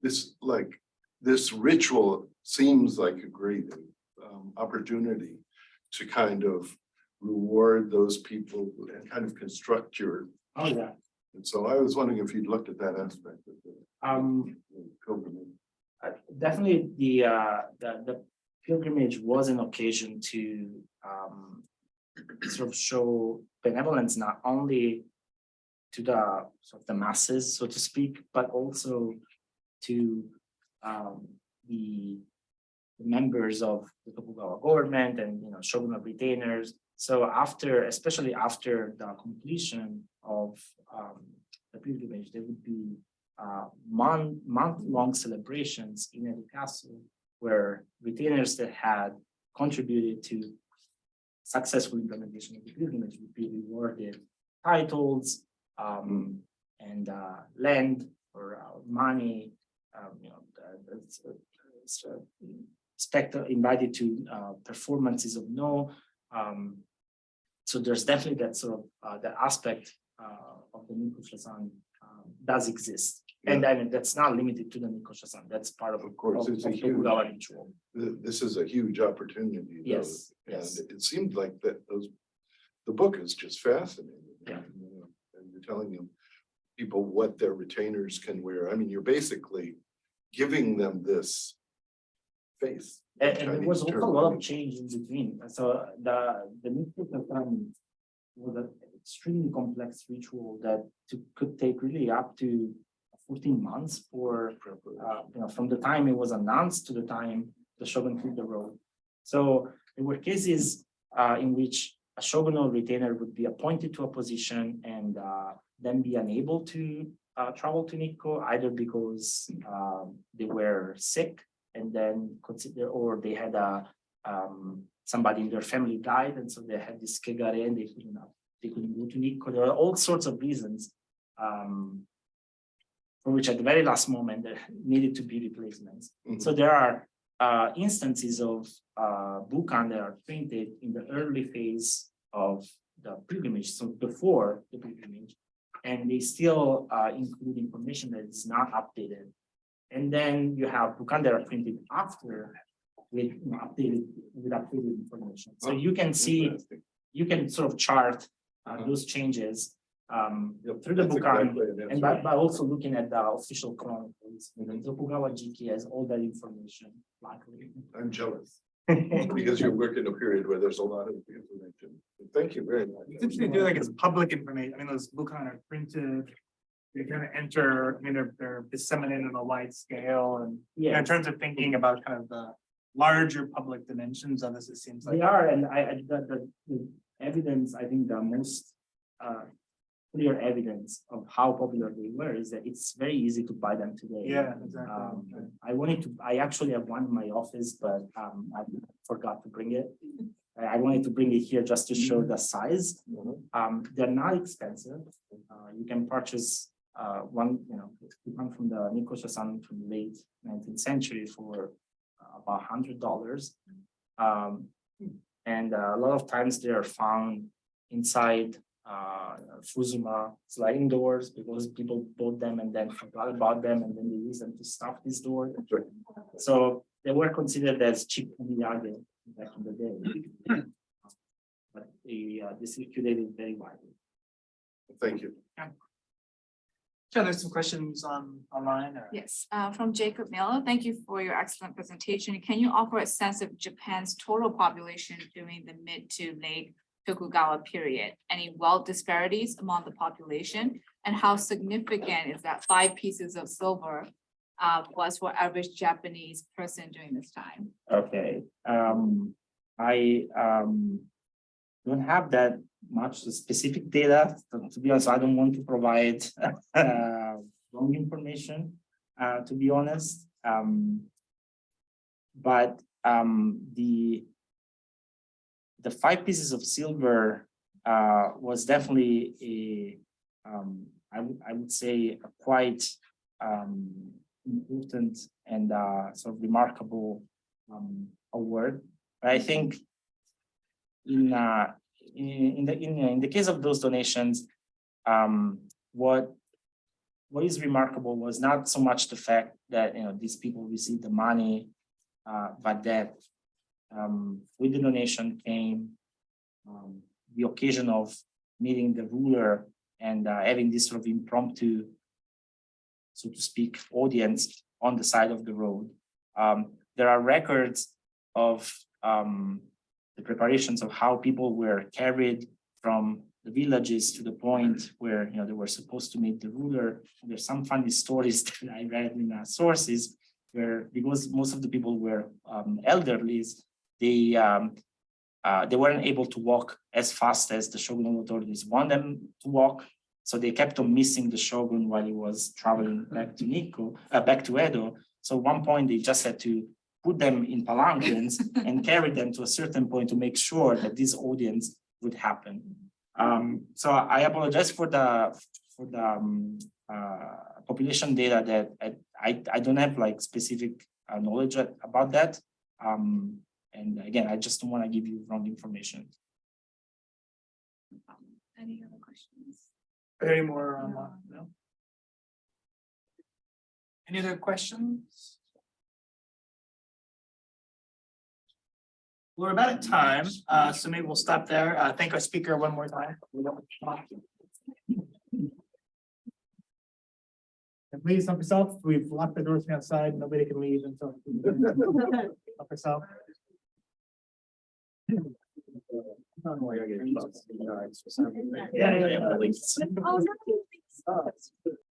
this ritual seems like a great opportunity to kind of reward those people and kind of construct your. Oh yeah. And so I was wondering if you'd looked at that aspect of the pilgrimage. Definitely the pilgrimage was an occasion to sort of show benevolence not only to the sort of the masses, so to speak, but also to the members of the Tokugawa government and shogunal retainers. So especially after the completion of the pilgrimage, there would be month-long celebrations in every castle where retainers that had contributed to successful implementation of the pilgrimage would be rewarded titles and land or money, invited to performances of no. So there's definitely that sort of that aspect of the Nikko shasan does exist. Yeah. And I mean, that's not limited to the Nikko shasan. That's part of course, it's a huge. Tokugawa ritual. This is a huge opportunity. Though, Yes, yes. And it seemed like the book is just fascinating. Yeah. And you're telling them people what their retainers can wear. I mean, you're basically giving them this face. And there was also a lot of change in between. So the Nikko shasan was an extremely complex ritual that could take really up to 14 months for from the time it was announced to the time the shogun hit the road. So there were cases in which a shogunal retainer would be appointed to a position and then be unable to travel to Nikko, either because they were sick and then or they had somebody in their family died, and so they had this kegare and they couldn't go to Nikko. There are all sorts of reasons for which at the very last moment there needed to be replacements. Mhm. So there are instances of bukan that are printed in the early phase of the pilgrimage, so before the pilgrimage, and they still include information that is not updated. And then you have bukan that are printed after with updated information. So you can see, Interesting. you can sort of chart those changes through the That's a bukan, great way of and answering. by also looking at the official chronicles. Mhm. Tokugawa Jiki has all that information, luckily. I'm jealous because you work in a period where there's a lot of information. Thank you very much. It's interesting to do like it's public information. I mean, those bukan are printed. They kind of enter, I mean, they're disseminated on a wide scale, and in Yes, terms of thinking about kind of the larger public dimensions of this, it seems like. they are, and the evidence, I think the most clear evidence of how popular they were is that it's very easy to buy them today. Yeah, exactly. I actually have one in my office, but I forgot to bring it. I wanted to bring it here just to show the size. They're not expensive. You can purchase one from the Nikko shasan from the late 19th century for about $100. And a lot of times they are found inside Fuzuma sliding doors because people bought them and then forgot about them and then they used them to stuff these doors. So they were considered as cheap miyage back in the day. But they circulated very widely. Thank you. Sure, there's some questions online or? Yes, from Jacob Miller, thank you for your excellent presentation. Can you offer a sense of Japan's total population during the mid to late Tokugawa period? Any wealth disparities among the population? And how significant is that 5 pieces of silver was for average Japanese person during this time? Okay, I don't have that much specific data. To be honest, I don't want to provide wrong information, to be honest. But the 5 pieces of silver was definitely I would say a quite important and sort of remarkable award. But I think in the case of those donations, what is remarkable was not so much the fact that these people received the money, but that with the donation came the occasion of meeting the ruler and having this sort of impromptu, so to speak, audience on the side of the road. There are records of the preparations of how people were carried from the villages to the point where they were supposed to meet the ruler. And there's some funny stories that I read in sources where, because most of the people were elderly, they weren't able to walk as fast as the shogunal authorities want them to walk. So they kept on missing the shogun while he was traveling back to Nikko, back to Edo. So at one point they just had to put them in palanquins and carry them to a certain point to make sure that this audience would happen. So I apologize for the population data that I don't have like specific knowledge about that. And again, I just don't want to give you wrong information. Any other questions? Any more? No? Any other questions? We're about at time, so maybe we'll stop there. Thank our speaker one more time. And please help yourself. We've locked the doors from outside. Nobody can leave until help yourself. Yeah. Oh,